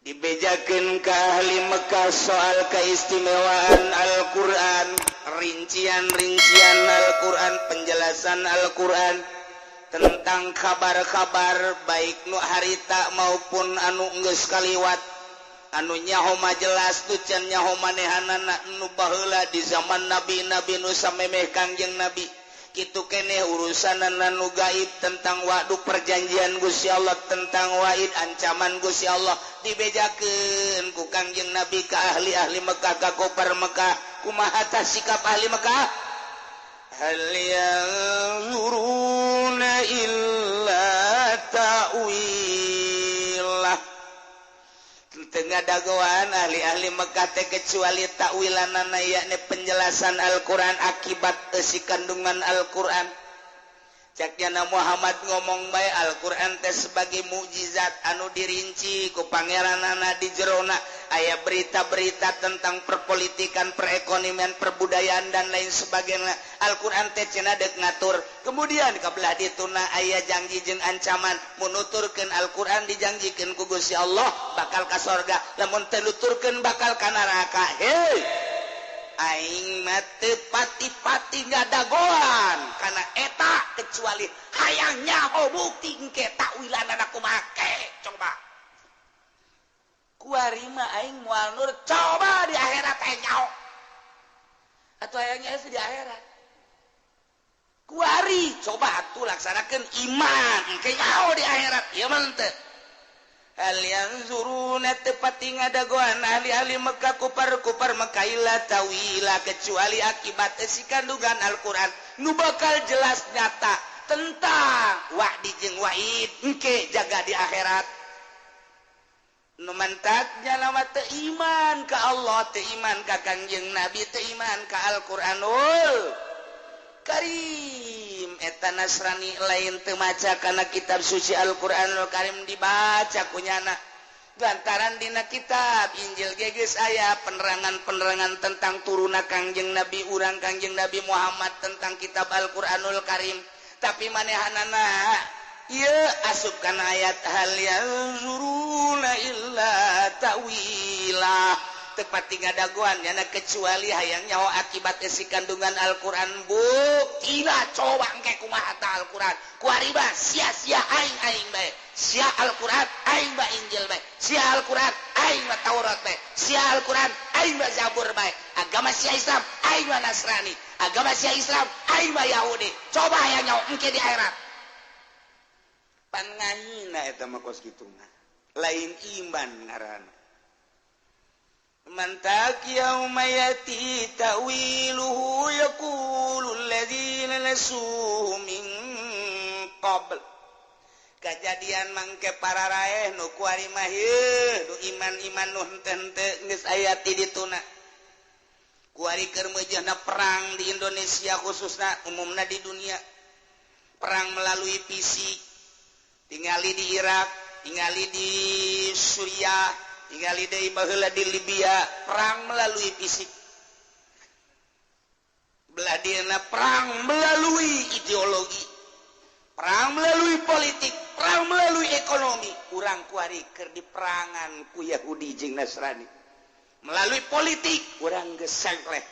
dibejakeun ka ahli Mekah soal keistimewaan Al-Qur'an, rincian-rincian Al-Qur'an, penjelasan Al-Qur'an. tentang kabar-kabar baik nu harita maupun anu geus kaliwat anu nyaho mah jelas tu can nyaho manehanana nu baheula di zaman nabi-nabi nu samemeh Kangjeng Nabi kitu keneh urusanana nu gaib tentang waktu perjanjian Gusti Allah tentang waid ancaman Gusti Allah dibejakeun ku Kangjeng Nabi ka ahli-ahli Mekah ka kufar Mekah kumaha tah sikap ahli Mekah hal yanzuruna illa ta'wilah tengah dagoan ahli-ahli Mekah teh kecuali takwilanana yakni penjelasan Al-Qur'an akibat si kandungan Al-Qur'an caknya Muhammad ngomong bae Al-Qur'an teh sebagai mukjizat anu dirinci ku pangeranana di jerona aya berita-berita tentang perpolitikan, perekonomian, perbudayaan dan lain sebagainya. Al-Qur'an teh cenah deuk ngatur. Kemudian kabelah dituna aya janji jeung ancaman mun nuturkeun Al-Qur'an dijanjikeun ku Gusti Allah bakal ka sorga, lamun teu nuturkeun bakal ka neraka. Hei, aing mah teu pati-pati ngadagoan kana eta kecuali hayang nyaho bukti engke takwilanana kumaha coba. Kuari mah aing moal nur coba di akhirat aing nyaho. Atuh hayang nyaho di akhirat. Kuari coba atuh laksanakeun iman engke nyaho di akhirat. Ieu mah teu. Hal yanzuruna tepati ngadagoan ahli-ahli Mekah kufar Mekah ila tawila kecuali akibat si kandungan Al-Qur'an nu bakal jelas nyata tentang wa'di jeung wa'id engke jaga di akhirat. Nu mantaknya lama teu iman ka Allah, teu iman ka Kangjeng Nabi, teu iman ka Al-Qur'anul Karim. Eta Nasrani lain teu maca kana kitab suci Al-Qur'anul Karim dibaca kunyana. Lantaran dina kitab Injil geus aya penerangan-penerangan tentang turuna Kangjeng Nabi urang Kangjeng Nabi Muhammad tentang kitab Al-Qur'anul Karim. Tapi manehanana ieu asup kana ayat hal yanzuruna illa ta'wilah tepati ngadagoan nyana kecuali hayang nyaho akibat si kandungan Al-Qur'an buktina coba engke kumaha ta Al-Qur'an kuari ba sia-sia aing bae sia Al-Qur'an aing ba Injil bae sia Al-Qur'an aing ba Taurat bae sia Al-Qur'an aing ba Zabur bae agama sia Islam aing ba Nasrani agama sia Islam aing ba Yahudi coba hayang nyaho engke di akhirat pangahina eta mah kos kitu mah lain iman ngaranna mantak yauma yati ta'wiluhu yaqulul ladzina nasuhu min qabl kajadian mangke para raeh nu kuari mah nu iman-iman nu henteu geus aya ti dituna kuari keur meujeuhna perang di Indonesia khususna umumna di dunia perang melalui fisik tingali di Irak, tingali di Suriah, tingali di baheula di Libya, perang melalui fisik. Belah dina perang melalui ideologi, perang melalui politik, perang melalui ekonomi. Urang kuari keur diperangan ku Yahudi jeung Nasrani. Melalui politik, urang geus sengkleh.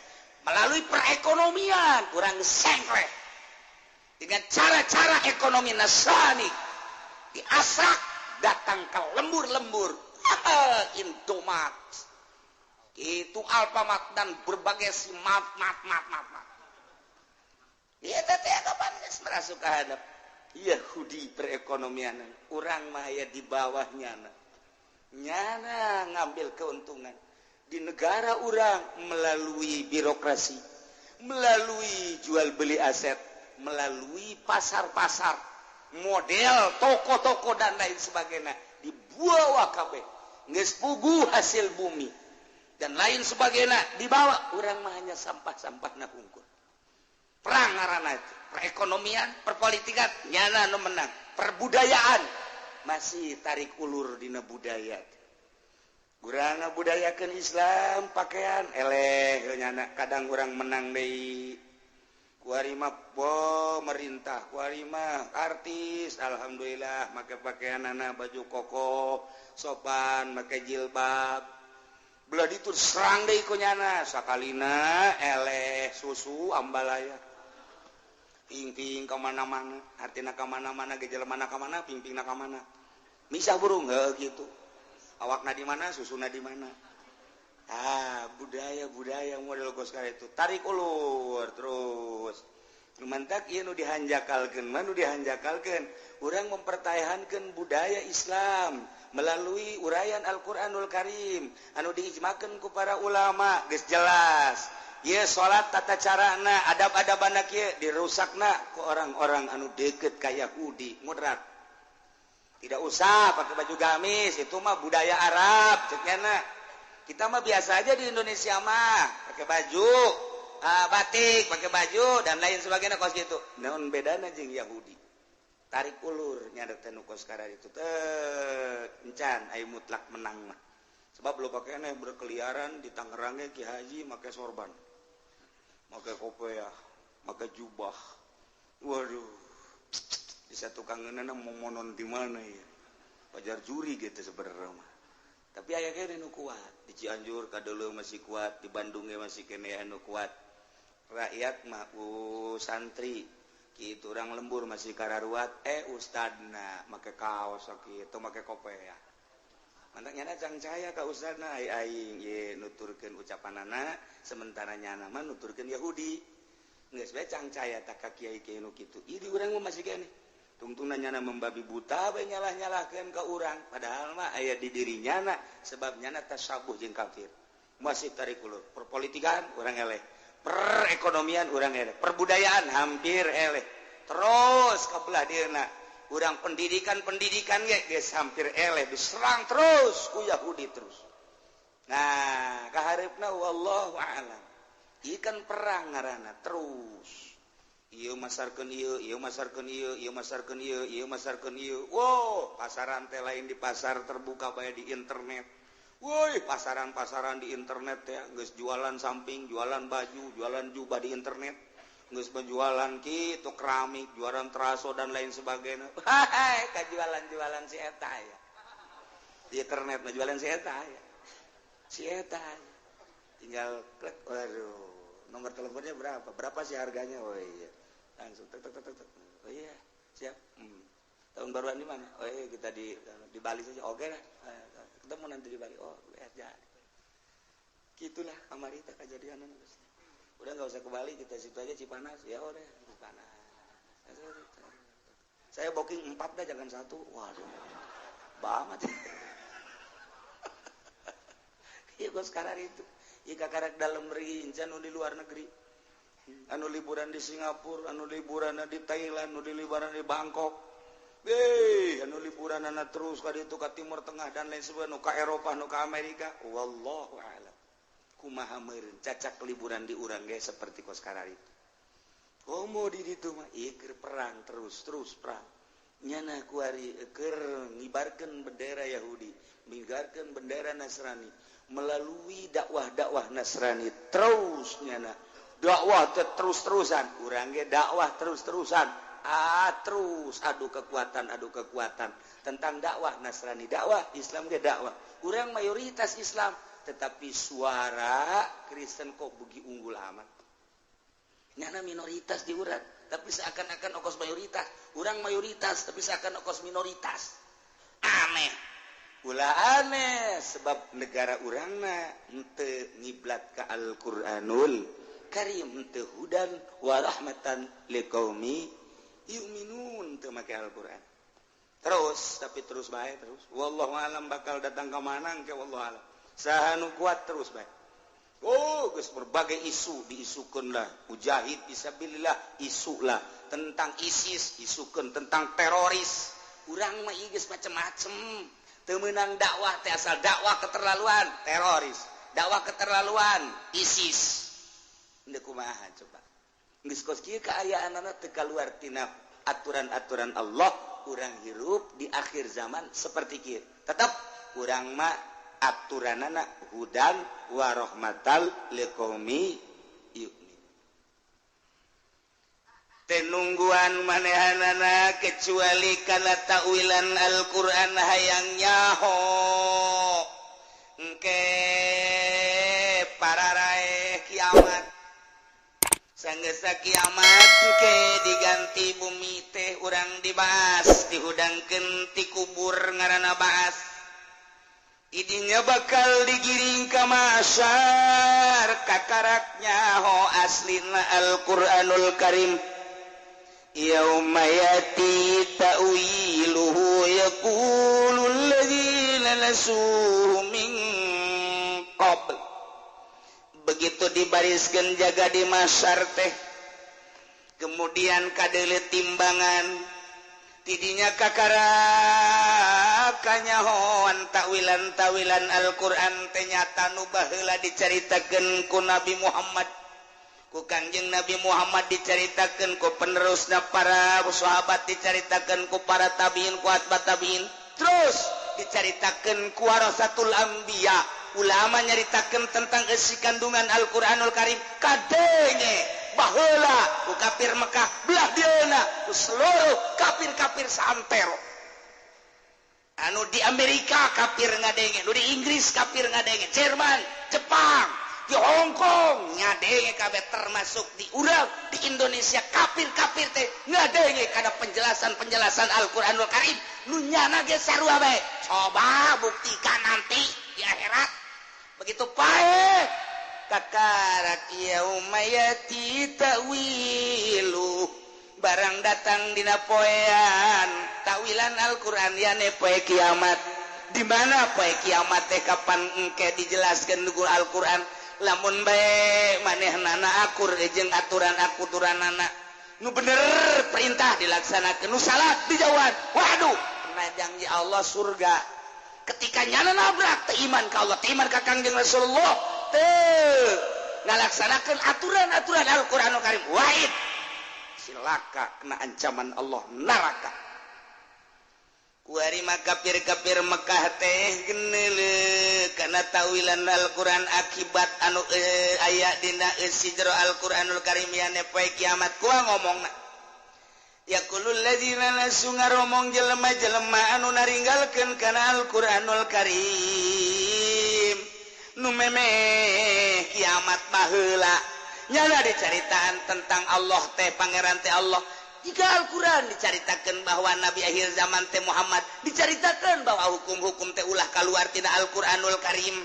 Melalui perekonomian, urang geus sengkleh. Dengan cara-cara ekonomi Nasrani diasrak datang ke lembur-lembur Indomaret itu Alfamart dan berbagai si mat ya teh kapan geus merasuk ka hadap Yahudi perekonomian urang mah aya di bawahnya nyana ngambil keuntungan di negara urang melalui birokrasi melalui jual beli aset melalui pasar-pasar model toko-toko dan lain sebagainya dibawa kabeh geus puguh hasil bumi dan lain sebagainya dibawa urang mah hanya sampah-sampahna hungkul perang ngaranna itu perekonomian perpolitikan nyana nu menang perbudayaan masih tarik ulur dina budaya urang ngabudayakeun Islam pakaian eleh nyana kadang urang menang deui kuari mah pemerintah kuari mah artis alhamdulillah make pakaianana baju koko sopan make jilbab belah ditu serang deui ku nyana sakalina eleh susu ambalaya ping-ping ke mana-mana artina ke mana-mana gejala mana ke mana ping-ping ke mana misah burung gitu awakna di mana susuna di mana budaya model Koskara itu tarik ulur terus mantak ieu nu dihanjakalkeun urang mempertahankan budaya Islam melalui uraian Al-Qur'anul Karim anu diijmakeun ku para ulama geus jelas. Ieu salat tata carana, adab-adabana kieu dirusakna ku orang-orang anu deukeut ka Yahudi mudrat. Tidak usah pakai baju gamis, itu mah budaya Arab cekna. Kita mah biasa aja di Indonesia mah pakai baju batik, pakai baju dan lain sebagainya kos gitu. Naon bedana jeung Yahudi? Tarik ulur nya teh nu Koskara itu teh encan aya mutlak menang mah. Sebab lu pakai berkeliaran di Tangerang Ki Haji pakai sorban. Pakai kopiah, pakai jubah. Waduh. Bisa tukangeunana mau monon di mana ya? Pajar juri gitu sebenarnya mah. Tapi aya kene nu kuat. Di Cianjur kadeuleu masih kuat, di Bandung masih kene anu kuat. Rakyat mah santri kitu urang lembur masih kararuat ustadna make kaos kitu make kopiah. Mantak nyana cangcaya ka ustadna aing ye nuturkeun ucapanana sementara nyana mah nuturkeun Yahudi. Geus bae cangcaya tak ka kiai-kiai nu kitu. Ieu di urang mah masih kene. Tungtungna nyana membabi buta bae nyalah-nyalahkeun ka urang padahal mah aya di diri nyana sebab nyana tasabuh jeung kafir. Masih tarik ulur. Perpolitikan urang eleh. Perekonomian urang eleh. Perbudayaan hampir eleh. Terus kabelah dieuna urang pendidikan ge geus hampir eleh diserang terus ku Yahudi terus. Nah, kaharepna wallahu a'lam. Ikan perang ngaranna terus. Ieu masarkeun ieu. Wow, pasaran teh lain di pasar terbuka bae di internet. Woi, pasaran-pasaran di internet ya, geus jualan samping, jualan baju, jualan jubah di internet. Geus penjualan kitu keramik, jualan teraso dan lain sebagainya. Hai, jualan si eta ya. Di internet mah jualan si eta ya. Si eta. Tinggal klik, waduh. Nomor teleponnya berapa? Berapa sih harganya? Oh iya. Langsung tek. Oh iya, siap. Tahun baruan di mana? Oh iya, kita di Bali saja. Oke lah. Ketemu nanti di Bali. Oh, ya. Gitulah amarita kejadian. Udah nggak usah ke Bali, kita situ aja Cipanas. Ya udah, Cipanas. Saya booking 4 dah, jangan 1. Waduh. Banget. Iya, gue sekarang itu. Ika karek dalam rinca anu di luar negeri, anu liburan di Singapura, anu liburan di Thailand, anu liburan di Bangkok, anu liburan terus ka ditu ka Timur Tengah dan lain sebagainya, nu ka Eropa, nu ka Amerika, wallahu a'lam. Kumaha meureun cacak liburan di urang ge seperti Koskara itu. Komo di ditu mah ieu perang terus perang. Nyana kuari keur ngibarkeun bendera Yahudi, ngibarkeun bendera Nasrani. Melalui dakwah Nasrani terus nyana dakwah terus-terusan urang ge dakwah terus-terusan terus adu kekuatan tentang dakwah Nasrani dakwah Islam ge dakwah urang mayoritas Islam tetapi suara Kristen kok begi unggul amat nyana minoritas di urang tapi seakan-akan okos mayoritas urang mayoritas tapi seakan okos minoritas aneh ulah aneh sebab negara urangna henteu ngiblat ka Al-Qur'anul Karim henteu hudan wa rahmatan liqaumi yu'minun teu make Al-Qur'an. Terus bae terus. Wallahu alam bakal datang ka mana engke wallahu alam. Saha nu kuat terus bae. Oh, geus berbagai isu diisukeun lah. Mujahid fisabilillah isulah tentang ISIS, isukeun tentang teroris. Urang mah ieu geus macem-macem. Temenang dakwah teh asal dakwah keterlaluan teroris, dakwah keterlaluan ISIS. Henteu kumaha coba. Geus kos kieu kaayaanana teu kaluar tina aturan-aturan Allah, urang hirup di akhir zaman seperti kieu. Tetep urang mah aturanana hudan wa rahmatal liqaumi yu'min. Tenungguan manehanana kecuali kana ta'wilan Al-Qur'an hayang nyaho engke pararae kiamat sanggeus kiamat engke diganti dibahas dihudangkeun ti kubur ngaranna baas idinya bakal digiring ka mahsyar kakaraknya ho aslina Al-Qur'anul Karim yauma yati ta'wiluhu yaqulul ladzina nasuhu min qabl begitu dibariskeun jaga di mahsyar teh kemudian kadeuleut timbangan tidinya kakarakanya hoan tawilan Al-Qur'an teh nyata nu baheula dicaritakeun ku Nabi Muhammad ku Kangjeng Nabi Muhammad dicaritakeun ku penerusna para sahabat dicaritakeun ku para tabiin ku atba tabiin terus dicaritakeun ku warasatul anbiya ulama nyaritakeun tentang isi kandungan Al-Qur'anul Karim kadenge baheula ku kafir Mekah belah dieuna ku seluruh kafir-kafir saantero anu di Amerika kafir ngadenge nu di Inggris kafir ngadenge Jerman Jepang di Hong Kong ngadenge kabeh termasuk di urang di Indonesia kafir-kafir teh ngadenge kana penjelasan Al-Qur'anul Karim nu nyana ge sarua bae coba buktikan nanti di akhirat begitu pae kakarak yauma yati ta'wilu barang datang dina poean tawilan Al-Qur'an yane poe kiamat di mana poe kiamat teh kapan engke dijelaskeun ku Al-Qur'an lamun bae manehnana akur jeung aturan-aturanana nu bener perintah dilaksanakeun nu salah dijauhan waduh pernah janji Allah surga ketika nyana nabrak teh iman ka Allah teh iman ka Kangjeng Rasulullah teu ngalaksanakeun aturan-aturan Al-Qur'anul Karim wahid silaka kena ancaman Allah neraka kuari mah kafir-kafir Mekah teh geneuleuh kana tawilan Al-Qur'an akibat anu aya dina sidro Al-Qur'anul Karim yane poe kiamat kumaha ngomongna yaqulul ladzina lasu ngaromong jelema-jelema anu naringgalkeun kana Al-Qur'anul Karim nu memeh kiamat baheula nyana dicaritaan tentang Allah teh pangeran teh Allah jika Al-Qur'an dicaritakeun bahwa Nabi akhir zaman teh Muhammad dicaritakeun bahwa hukum-hukum teh ulah kaluar tina Al-Qur'anul Karim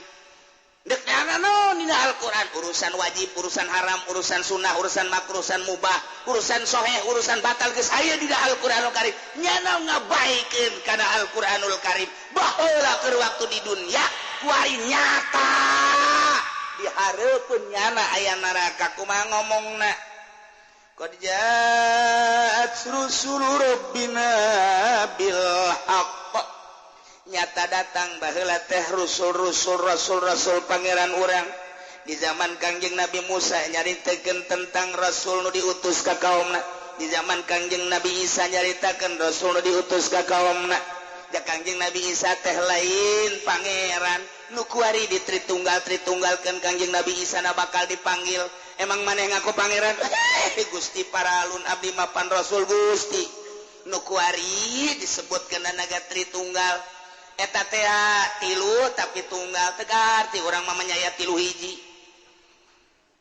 deuk nyana naon dina Al-Qur'an urusan wajib urusan haram urusan sunnah urusan makruh urusan mubah urusan sahih urusan batal geus aya dina Al-Qur'anul Karim nyana ngabaikeun kana Al-Qur'anul Karim baheula keur waktu di dunya kuari nyata dihareupeun nyana aya neraka kumaha ngomongna qad ja'at rusulur rabbina bil haqq nyata datang baheula teh rasul pangeran urang di zaman Kangjeng Nabi Musa nyaritakeun tentang rasul nu diutus ka kaumna di zaman Kangjeng Nabi Isa nyaritakeun rasul nu diutus ka kaumna da Kangjeng Nabi Isa teh lain pangeran nu kuari ditritunggalkeun Kangjeng Nabi Isa na bakal dipanggil emang maneh ngaku pangeran Gusti Paralun abdi mapan Rasul Gusti nu kuari disebutkeun naga tritunggal eta teh tilu tapi tunggal tegar ti urang mah nyaya tilu hiji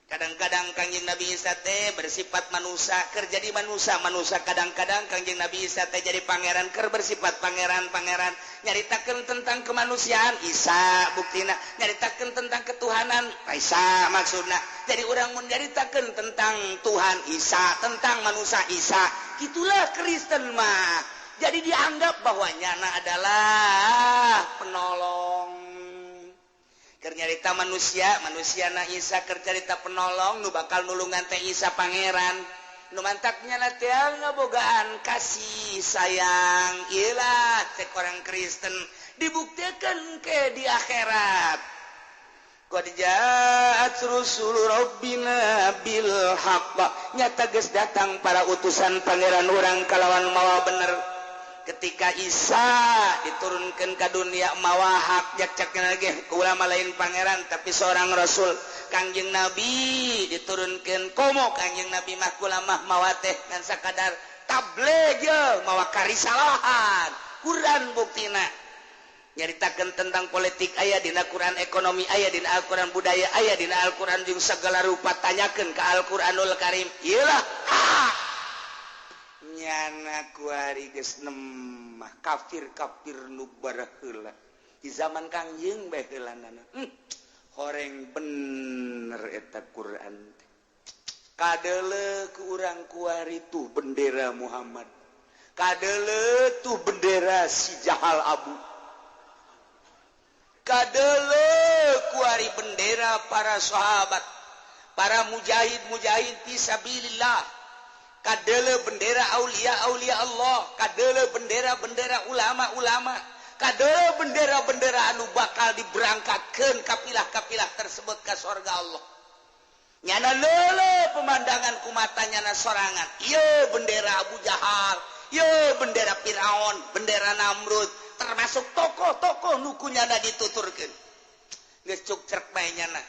kadang-kadang Kangjeng Nabi Isa teh bersifat manusia keur jadi manusia kadang-kadang Kangjeng Nabi Isa teh jadi pangeran keur bersifat pangeran nyaritakeun tentang kemanusiaan Isa buktina nyaritakeun tentang ketuhanan Isa maksudna jadi urang mun nyaritakeun tentang Tuhan Isa tentang manusia Isa gitulah Kristen mah jadi dianggap bahwa nyana adalah penolong keur nyarita manusia na Isa keur carita penolong nu bakal nulungan teh Isa pangeran nu mantaknya na teh ngabogaan kasih sayang ilah cek orang Kristen dibuktikan ke di akhirat qad ja'at rusul rabbina bil haqq nyata geus datang para utusan pangeran urang kalawan mawa bener ketika Isa diturunkan ke dunia mawa hak jak-jakna ge ulama lain pangeran tapi seorang rasul Kangjeng Nabi diturunkan komo Kangjeng Nabi mah ulama mawa teh ngan sakadar tabligh mawa karisalahan Quran buktina nyaritakeun tentang politik aya dina Quran ekonomi aya dina Al-Quran budaya aya dina Al-Quran jeung segala rupa tanyakeun ka Al-Quranul Karim iyalah aku hari geus nemah kafir nu baraheula di zaman Kangjeng bae heulanana horeng bener eta Quran kadele ku urang ku hari tuh bendera Muhammad kadele tuh bendera si Jahal Abu kadele ku hari bendera para sahabat para mujahid fisabilillah kadele bendera aulia Allah kadele bendera ulama kadele bendera anu bakal diberangkatkeun kapilah-kapilah tersebut ka surga Allah nyana leule pemandangan ku matanya na sorangan ieu bendera Abu Jahal ieu bendera Firaun bendera Namrud termasuk tokoh-tokoh nu kunyana dituturkeun geus cuk cerek bae nyana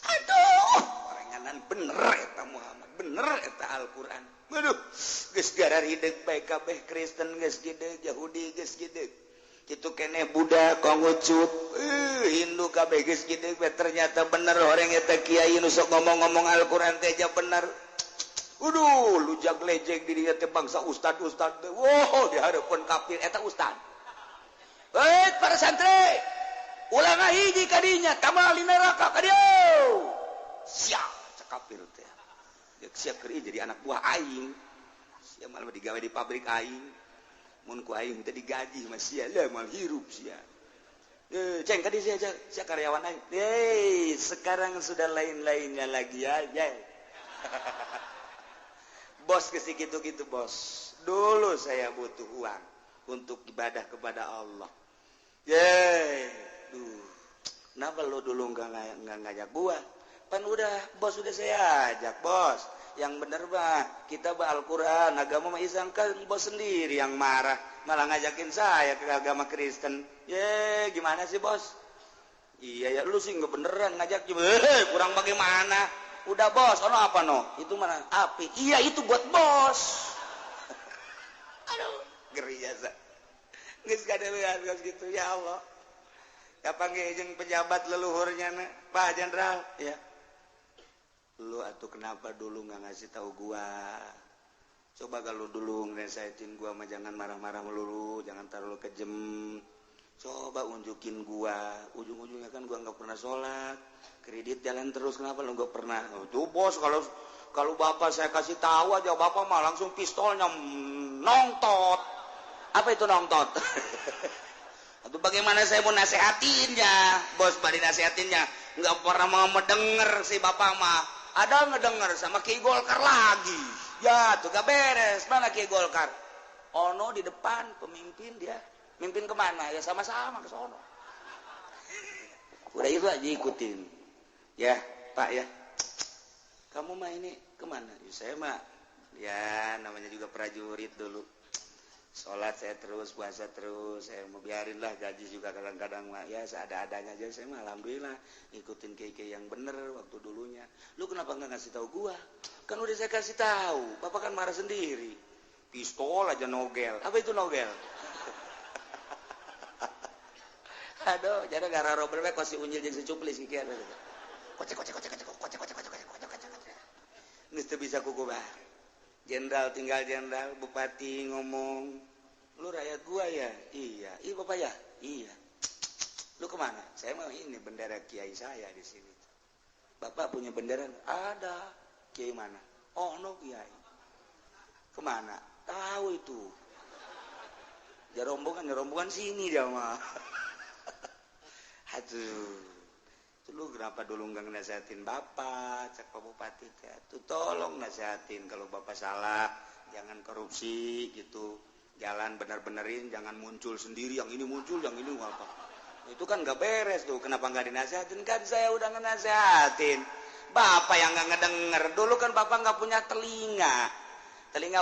aduh oranganan bener eta Muhammad bener eta Al-Qur'an aduh geus gara hideuk bae kabeh Kristen geus gideg Yahudi geus gideg kitu keneh Buddha Konghucu Hindu kabeh geus gideg ternyata bener horeng eta kiai nu sok ngomong-ngomong Al-Qur'an teh aja bener lujag lejeg di dieu teh bangsa ustad teh wow di hareupeun kafir eta ustad para santri ulang hiji kadinya tamal di neraka ka dieu siap cak kafir teh geus siap keur jadi anak buah aing sia malah digawe di pabrik aing mun ku aing teh digaji mah sia lah mal hirup sia ceng kadi sia karyawan aing sekarang sudah lain-lainnya lagi ya bos geus kitu-kitu bos dulu saya butuh uang untuk ibadah kepada Allah kenapa lo dulu nggak ngajak gua? Pan udah bos udah saya ajak bos. Yang bener bah kita bah Al-Quran agama mah Islam kan bos sendiri yang marah malah ngajakin saya ke agama Kristen. Gimana sih bos? Iya ya lu sih nggak beneran ngajak juga. Kurang bagaimana? Udah bos, ono apa no? Itu mana? Api. Iya itu buat bos. Aduh, geri jasa. Nggak ada lihat gitu ya Allah. Kapan jeung pejabat leluhurnya na Pak Jenderal ya lu atuh kenapa dulu nggak ngasih tahu gua coba kalau dulu nasihatin gua mah jangan marah-marah melulu jangan terlalu kejem coba unjukin gua ujung-ujungnya kan gua nggak pernah sholat kredit jalan terus kenapa lu nggak pernah tuh bos kalau bapak saya kasih tahu aja bapak mah langsung pistolnya nongtot apa itu nongtot atau bagaimana saya mau nasehatinnya bos bari nasehatinnya nggak pernah mau mendengar si bapak mah ada ngedenger sama Ki Golkar lagi ya tuh gak beres mana Ki Golkar ono di depan pemimpin dia mimpin kemana ya sama-sama ke sono udah itu aja ikutin ya Pak ya kamu mah ini kemana ya, saya mah ya namanya juga prajurit dulu sholat saya terus, puasa terus, saya mau biarin lah gaji juga kadang-kadang ya seada-adanya aja saya mah alhamdulillah ngikutin kiai yang bener waktu dulunya. Lu kenapa nggak ngasih tahu gua? Kan udah saya kasih tahu, bapak kan marah sendiri. Pistol aja nogel, apa itu nogel? Aduh, jadi gara Robert we kosi unjil jeung secuplis kieu. Kocek. Geus teu bisa kuku bah. Jenderal tinggal jenderal, bupati ngomong, lu rakyat gua ya? Iya. Iya bapak ya? Iya. Lu kemana? Saya mau ini bendera kiai saya di sini. Bapak punya bendera? Ada. Kiai mana? Oh no kiai. Kemana? Tahu itu. Ya rombongan sini dia mah. Aduh. Lu kenapa dulu nggak nasihatin bapak cak Pak Bupati tuh tolong nasihatin kalau bapak salah jangan korupsi gitu jalan bener-benerin jangan muncul sendiri yang ini muncul yang ini apa itu kan nggak beres tuh kenapa nggak dinasihatin kan saya udah ngenasihatin bapak yang nggak ngedenger dulu kan bapak nggak punya telinga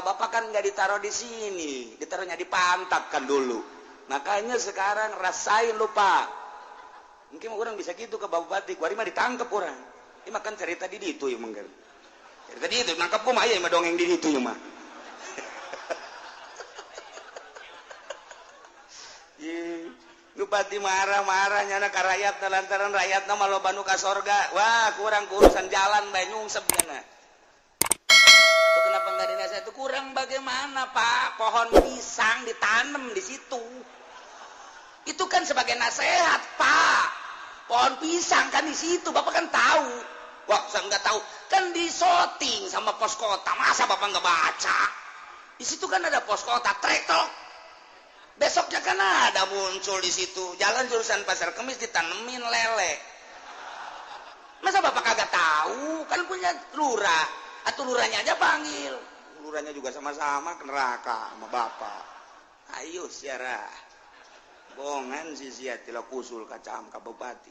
bapak kan nggak ditaruh di sini ditaruhnya di pantat kan dulu makanya sekarang rasain lu Pak. Mungkin orang bisa gitu ke Bupati, kuari mah ditangkap orang. Ini makan cerita di itu ya mungkin. Cerita di itu, nangkap gua mah ya mah dongeng di itu ya mah. Bupati marah-marahnya na ka rakyatna lantaran rakyatna mah loba nu ka sorga. Wah, kurang urusan jalan bae nyungsep cenah. Kenapa enggak dinasihat itu mana Pak? Pohon pisang ditanam di situ. Itu kan sebagai nasihat Pak. Pohon pisang kan di situ, Bapak kan tahu. Wah, saya nggak tahu. Kan di shooting sama pos kota. Masa Bapak nggak baca? Di situ kan ada pos kota, trektok. Besoknya kan ada muncul di situ. Jalan jurusan Pasar Kemis ditanemin lele. Masa Bapak kagak tahu? Kan punya lurah. Atau lurahnya aja panggil. Lurahnya juga sama-sama ke neraka sama Bapak. Ayo siarah. Bongan si sia tila kusul kacam ka bupati.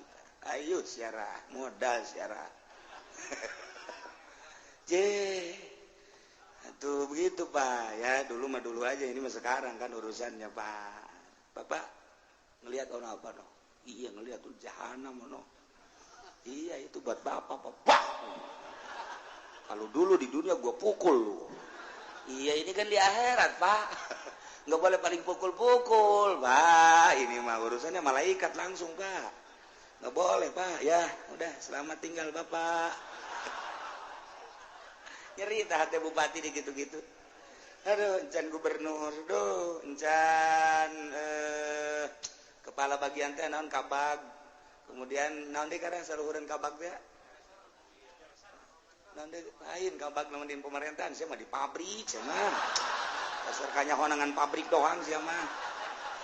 Ayo siarah, modal siarah. Tuh begitu Pak ya, dulu mah dulu aja, ini mah sekarang kan urusannya Pak. Bapak ngelihat orang apa no? Iya ngelihat tuh jahanam no. Iya itu buat Bapak Bapak. Kalau dulu di dunia gua pukul lu. Iya ini kan di akhirat Pak. Nggak boleh paling pukul-pukul Pak. Ini mah urusannya malaikat langsung Pak. Nggak boleh Pak ya. Udah selamat tinggal Bapak. Nyeri tak hati bupati di gitu-gitu. Aduh, encan gubernur, doh, encan kepala bagian teh naon kabag. Kemudian naon deui karang saluhureun kabag teh? Naon deui lain kabag namun di pemerintahan, sia mah di pabrik sia mah. Dasar kanyahonangan pabrik doang sia mah.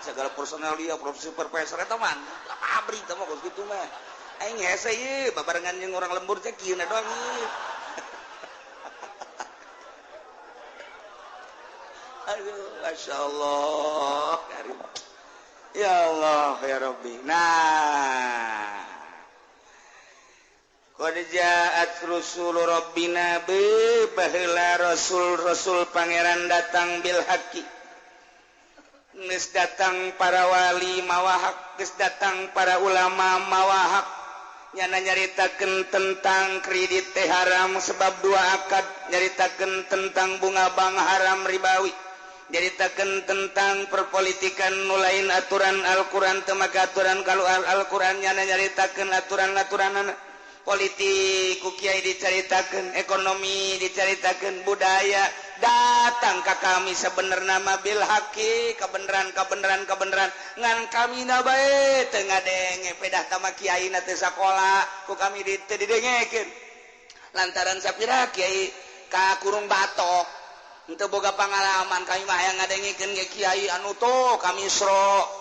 Segala personal dia supervisor eta mah pabrik teh mah geus kitu mah. Aing hese ieu babarengan jeung orang lembur teh kieu na doang ieu. Aduh, Masya Allah. Ya Allah, ya Rabbi. Nah. Qad ja'at rusulu rabbina baheula rasul pangeran datang bil haqqi. Geus datang para wali mawahak, geus datang para ulama mawahak. Nyana nyaritakeun tentang kredit teh haram sebab dua akad, nyaritakeun tentang bunga bank haram ribawi. Nyaritakeun tentang perpolitikan nulain aturan Al-Quran temaka aturan kalau Al-Quran nyana nyaritakeun aturan-aturan politik ku kiai dicaritakeun, ekonomi dicaritakeun, budaya datang ka kami sebenarnya mah bil haqi kebenaran ngan kami na bae teu ngadenge pedah tama kiaina teu sakola ku kami teu didengekeun lantaran sapira kiai ka kurung batok henteu boga pangalaman kami mah hayang ngadengikeun ge kiai anu to kami Isra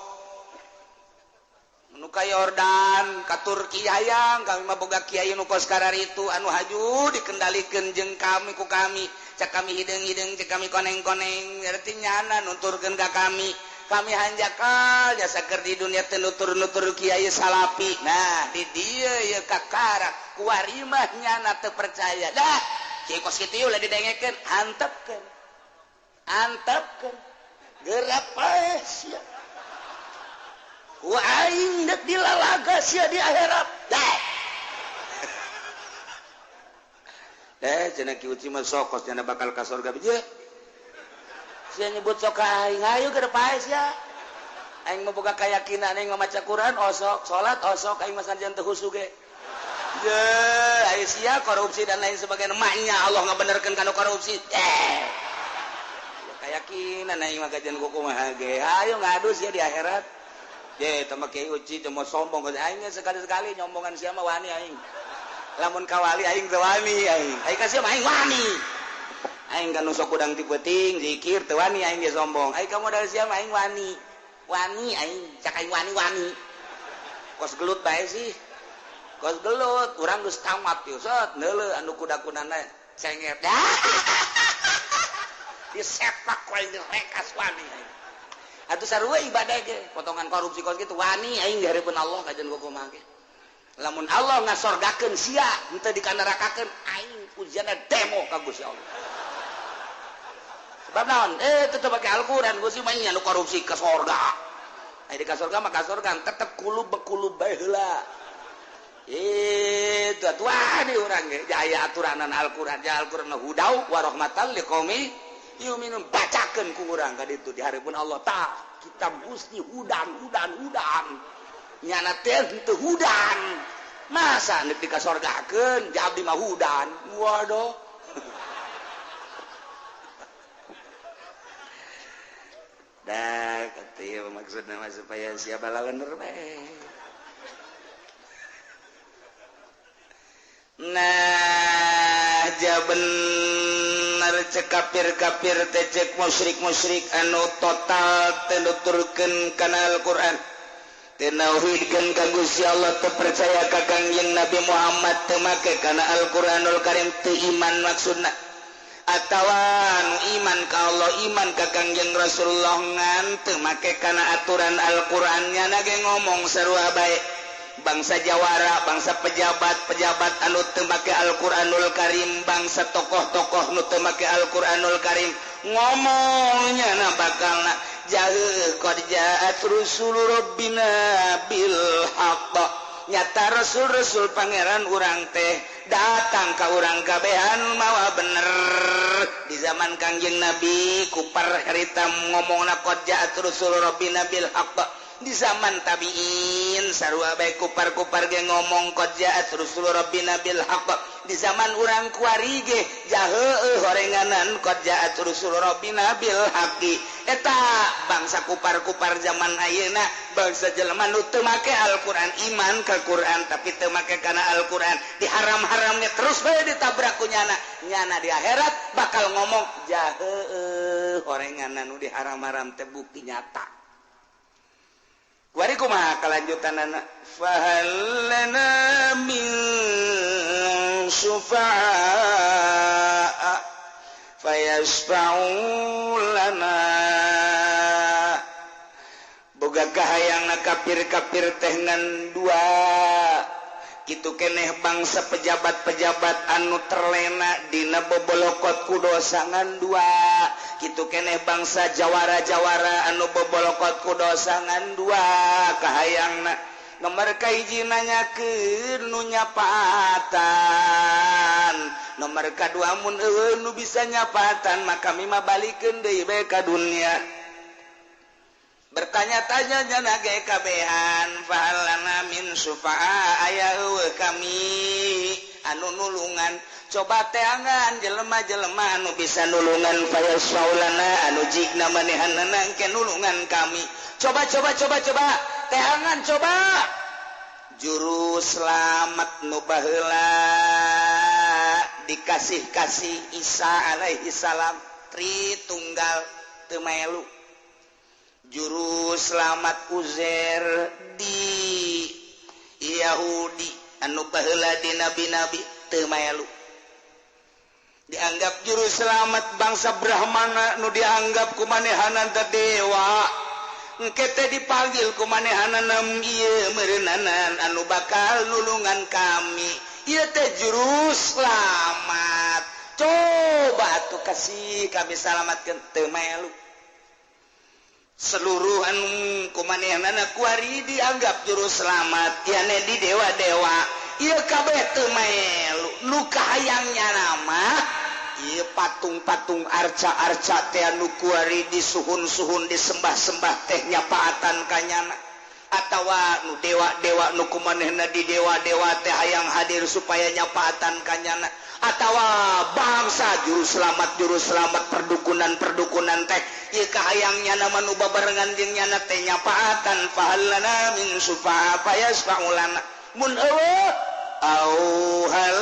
nu ka Yordan ka Turki hayang kami mah boga kiai nu kos kararitu anu haju dikendalikeun jeung kami ku kami cak kami hideung-hideung cak kami koneng-koneng artinya nyana nuturkeun ka kami hanjakal jasa keur di dunia teh nutur-nutur kiai salapi nah di dieu ye kakara kuari mah nyana teu percaya dah kiai kos kitu ulah didengekeun antepkeun gerak pae sia ku aing dek dilalaga sia di akhirat dah cenah ki uci mah sokos cenah bakal ka surga beje sia nyebut sok aing ayo keur pae sia aing mah boga kayakinan aing mah maca Quran osok salat osok aing mah sanjan teu husu ge ye ayo sia korupsi dan lain sebagainya maknya Allah ngabenerkeun kana korupsi keyakinan aing mah kajian kumaha ge ayo ngadu sia di akhirat ye tama kiai uci teu mau sombong aing sekali-sekali nyombongan sia mah wani aing lamun kawali aing teu wani aing ka sia mah aing wani aing kan sok udang ti peuting zikir teu wani aing ge sombong aing ka modal sia mah aing wani aing cak aing wani kos gelut bae sih kos gelut urang geus tamat ieu set neuleuh anu kuda-kudana cengep disepak wae direkas wani aing atuh sarua ibadah ge potongan korupsi kos kitu wani aing di hareupeun Allah kajian kumaha ge lamun Allah ngasorgakeun sia henteu dikanarakakeun aing pujianna demo ka Gusti Allah sebab naon tetep pake Al-Qur'an Gusti mah nya nu korupsi ke sorga aya di ka sorga mah ka sorga tetep kulub bae heula itu atuh urang ge jaya aturanan Al-Qur'an ja Al-Qur'an hudau wa rahmatan liqaumi yu'minun bacakeun ku urang ka ditu di hareupeun Allah tah kitab Gusti hudan nyana teh teu hudan masa neuk dikasorgakeun jadi mah hudan waduh maksudnya supaya siapa lawan nah jaben cekapir-kapir tecek musyrik anu total tenuturkeun kana Al-Qur'an tenauhidkeun ka Gusti Allah teu percaya ka Kangjeng Nabi Muhammad teu make kana Al-Qur'anul Karim teu iman maksudna atawa anu iman ka Allah iman ka Kangjeng Rasulullah ngan teu make kana aturan Al-Qur'an nya ge ngomong sarua bae bangsa jawara bangsa pejabat anu teu make Al-Qur'anul Karim bangsa tokoh-tokoh nu teu make Al-Qur'anul Karim ngomongnya na bakalna jaheuh qad ja'at rusul rabbina bil haqq nyata rasul-rasul pangeran urang teh datang ka urang kabehan mawa bener di zaman Kangjeng Nabi kupar harita ngomongna qad ja'at rusul rabbina bil haqq di zaman tabiin sarua bae kupar-kupar ge ngomong qad ja'at rusul rabbina bil haqq di zaman urang kuari ge jaheuh horenganan qad ja'at rusul rabbina bil haqqi eta bangsa kupar-kupar zaman ayeuna bangsa jelema nu teu make Al-Qur'an iman ka Qur'an tapi teu make kana Al-Qur'an diharam-haramnya terus bae ditabrak ku nyana di akhirat bakal ngomong jaheuh horenganan nu diharam-haram teh bukti nyata. Wari kumaha kalanjutanana fahallana min syufa'a fayasfa'u lana boga kahayangna kafir-kafir teh ngan dua kitu keneh bangsa pejabat-pejabat anu terlena dina bobolokot ku dosa ngan dua kitu keneh bangsa jawara-jawara anu bobolokot ku dosa ngan dua kahayangna nomor kahiji nanyakeun nu nyapaatan nomor kadua mun eueuh nu bisa nyapaatan maka kami mah balikeun deui bae ka dunya bertanya-tanya jana ge kabehan fahalana min syufa'a aya eueuh kami anu nulungan coba teangan jelema-jelema anu bisa nulungan fayasfaulana anu jigna manehanna engke nulungan kami coba teangan coba juru selamat nu baheula dikasih-kasih Isa alaihi salam Tritunggal teu melu juru selamat Uzair di Yahudi anu baheula di nabi-nabi teu melu dianggap juru selamat bangsa Brahmana nu dianggap kumanehanan teh dewa engke teh dipanggil kumanehanan ieu meureunnanan anu bakal nulungan kami ieu teh juru selamat coba atuh kasih kami salamatkeun teu melu seluruh anu kumanehanana kuari dianggap juru selamat yane di dewa-dewa ieu kabeh teu melu nu kahayangnya nama ieu patung-patung arca-arca teh anu kuari disuhun-suhun disembah-sembah teh nyapaatan kanyana atawa nu dewa-dewa nu kumanehna di dewa-dewa teh hayang hadir supaya nyapaatan kanyana atawa bangsa juru selamat perdukunan teh ieu kahayangnya nama nu babarengan jeung nyana teh nyapaatan fahallana min syufa'a fayasfa'ulana mun eueuh au hal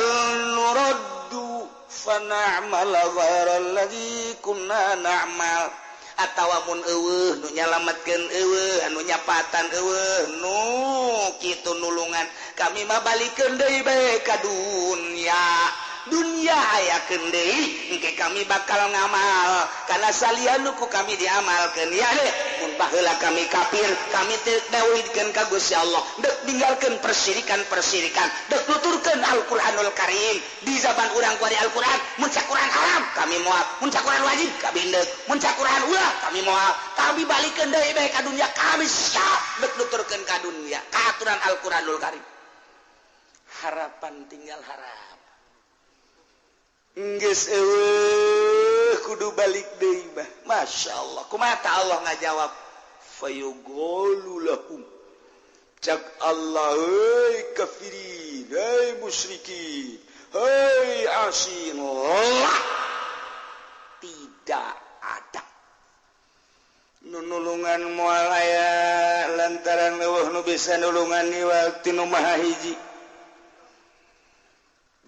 nuraddu fana'mal ghairal ladzi kunna na'mal atawa mun eueuh nu nyalametkeun eueuh anu nyapaatan eueuh nu kitu nulungan kami mah balikeun deui bae ka dunya hayakeun deui engke kami bakal ngamal kana salian ku kami diamalkeun ya deh mun baheula kami kafir kami teu tauhidkeun ka Gusti Allah deuk ninggalkeun persirikan deuk nuturkeun Al-Qur'anul Karim di zaman urang kuari Al-Qur'an mun ca Qur'an haram kami moal mun ca Qur'an wajib kami deuk mun ca Qur'an ulah kami moal kami balikeun deui bae ka dunya kami siap deuk nuturkeun ka dunya ka aturan Al-Qur'anul Karim harapan tinggal harap geus eueuh kudu balik deui mah masyaallah kumaha Allah ngajawab fayuqulu lahum cak Allah hei kafirin hei musyrikin hei asin tidak ada nulungan moal aya lantaran leuweuh nu bisa nulungan di waktu nu maha hiji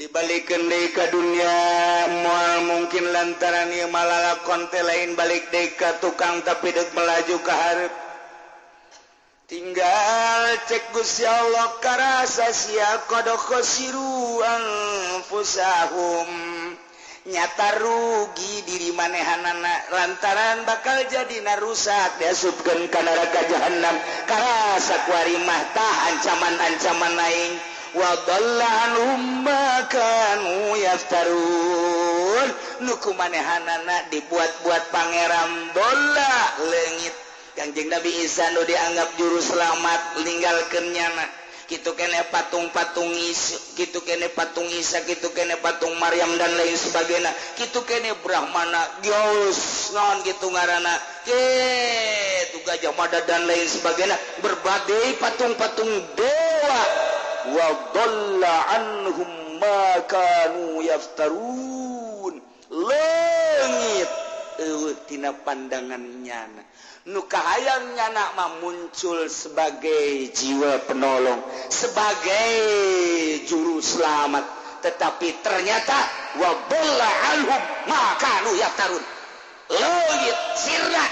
dibalikeun deui ka dunya moal mungkin lantaran ieu malalakon teh lain balik deui ka tukang tapi deuk melaju ka hareup tinggal cek Gusti Allah karasa sia qad khasiru anfusahum nyata rugi diri manehanana lantaran bakal jadi narusak diasupkeun ka neraka jahanam karasa kuari mah tah ancaman-ancaman aing wa dhalla anhum ma kanu yaftarun nu kumanehanana dibuat-buat pangeran bola leungit Kangjeng Nabi Isa nu dianggap juru selamat ninggalkeun nyana kitu kene patung-patung kitu kene patung Isa kitu kene patung Maryam dan lain sebagainya kitu kene Brahmana Gyaus naon kitu ngaranna kitu Gajah Mada dan lain sebagainya berbagai patung-patung dewa wa dhalla anhum ma kanu yaftarun leungit eueuh tina pandangan nyana nu kahayang nyana mah muncul sebagai jiwa penolong sebagai juru selamat tetapi ternyata wa dhalla anhum ma kanu yaftarun leungit sirna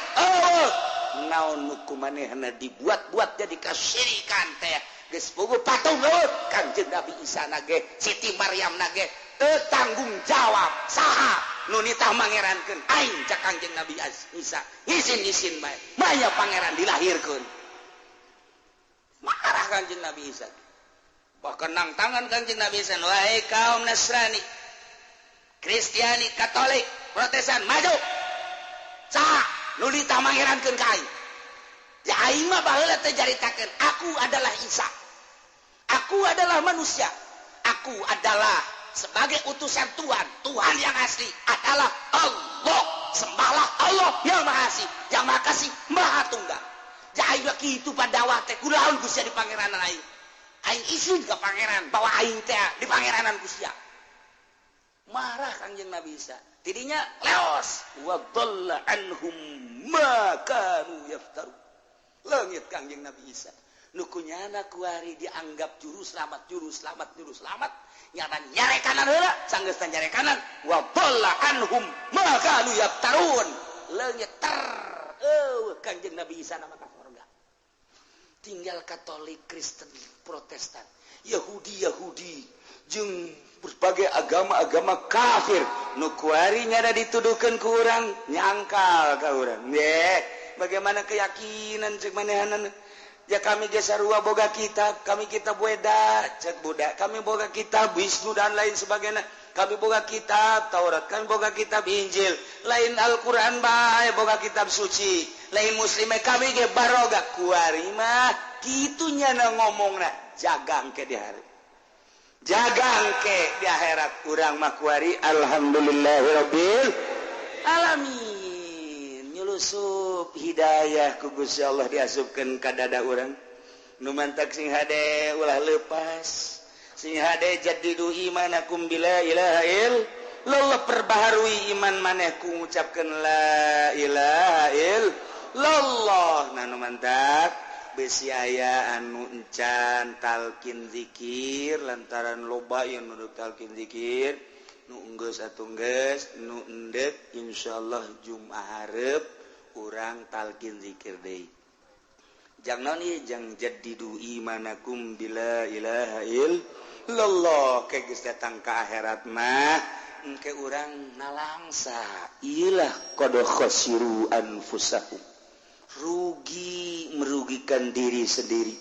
naon nu kumanehna dibuat-buat jadi kasyirikan teh geus boga patung leuweut Kangjeng Nabi Isa nage Siti Maryam nage teu tanggung jawab saha nu nitah mangerankeun aing cak Kangjeng Nabi Isa izin bae maya pangeran dilahirkeun marah Kangjeng Nabi Isa bahkan nang tangan Kangjeng Nabi Isa wahai kaum Nasrani Kristiani Katolik Protestan maju saha nu nitah mangerankeun ka aing ya aing mah baheula teh jaritakeun aku adalah Isa aku adalah manusia aku adalah sebagai utusan Tuhan yang asli adalah Allah sembahlah Allah yang maha asli yang maha kasih maha tunggal jadi kitu padawa teh kunaon Gusti di pangeranan aing izin ke pangeran bahwa aing teh di pangeranan Gusti marah Kangjeng Nabi Isa tidinya leos wa dhalla anhum ma kanu yaftaru leungit Kangjeng Nabi Isa nukunyana kuari dianggap juru selamat nyana nyarekanan heula sanggeus nyarekanan wa dhalla anhum ma kanu yaftarun leungit Kangjeng Nabi Isa nama ka surga tinggal Katolik Kristen Protestan Yahudi jeung berbagai agama-agama kafir nu kuari nyana dituduhkeun ku urang nyangkal ka urang bagaimana keyakinan cek manehanana ya kami gesarua boga kitab kami kitab Weda cek budak kami boga kitab Wisnu dan lain sebagainya kami boga kitab Taurat kami boga kitab Injil lain Al-Quran bae boga kitab suci lain muslimnya kami ge baroga kuari mah kitunya na ngomongna jagang ke di akhirat urang mah kuari alhamdulillahirabbil alamin nyulusup hidayah ku Gusti Allah diasupkeun ka dada urang nu mantak sing hade ulah leupas sing hade jaddidu imanakum bila ilaha illallah perbaharui iman maneh ku ngucapkeun la ilaha illallah nah nu mantak besi aya anu encan talkin zikir lantaran loba yang nu talkin zikir nu enggeus atunggeus nu endek insyaallah Jumat hareup urang talkin zikir deui jang naon ieu jang jaddidu imanakum bila ilaha illallah ke geus datang ka akhirat mah engke urang nalangsa ilah qad khasiru anfusahum rugi merugikan diri sendiri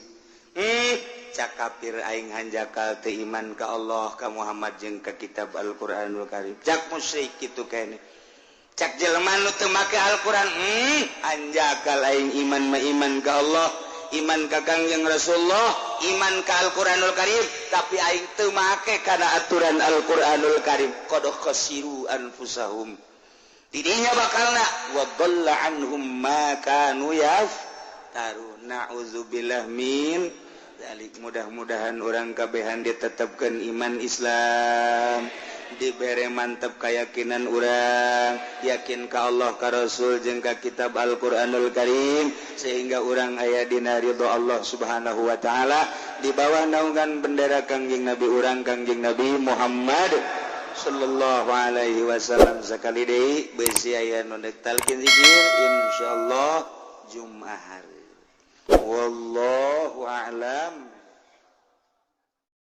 cak kafir aing hanjakal teu iman ka Allah ka Muhammad jeung ka kitab Al-Qur'anul Karim cak musyrik kitu kene cak jelema nu teu make Al-Qur'an hanjakal aing iman mah iman ka Allah iman ka Kangjeng Rasulullah iman ka Al-Qur'anul Karim tapi aing teu make kana aturan Al-Qur'anul Karim qad khasiru anfusahum tidinya bakalna wa dhalla anhum ma kanu yaftarun na'udzubillah min dzalik mudah-mudahan urang kabehan ditetepkeun iman Islam dibere mantap keyakinan urang yakin ka Allah ka Rasul jeung ka kitab Al-Qur'anul Karim sehingga urang aya dina ridho Allah Subhanahu wa taala di bawah naungan bendera Kangjeng Nabi urang Kangjeng Nabi Muhammad sallallahu alaihi wasallam sakali deui beusi aya nu dek talqin zikir insyaallah Jumaah hari wallahu a'lam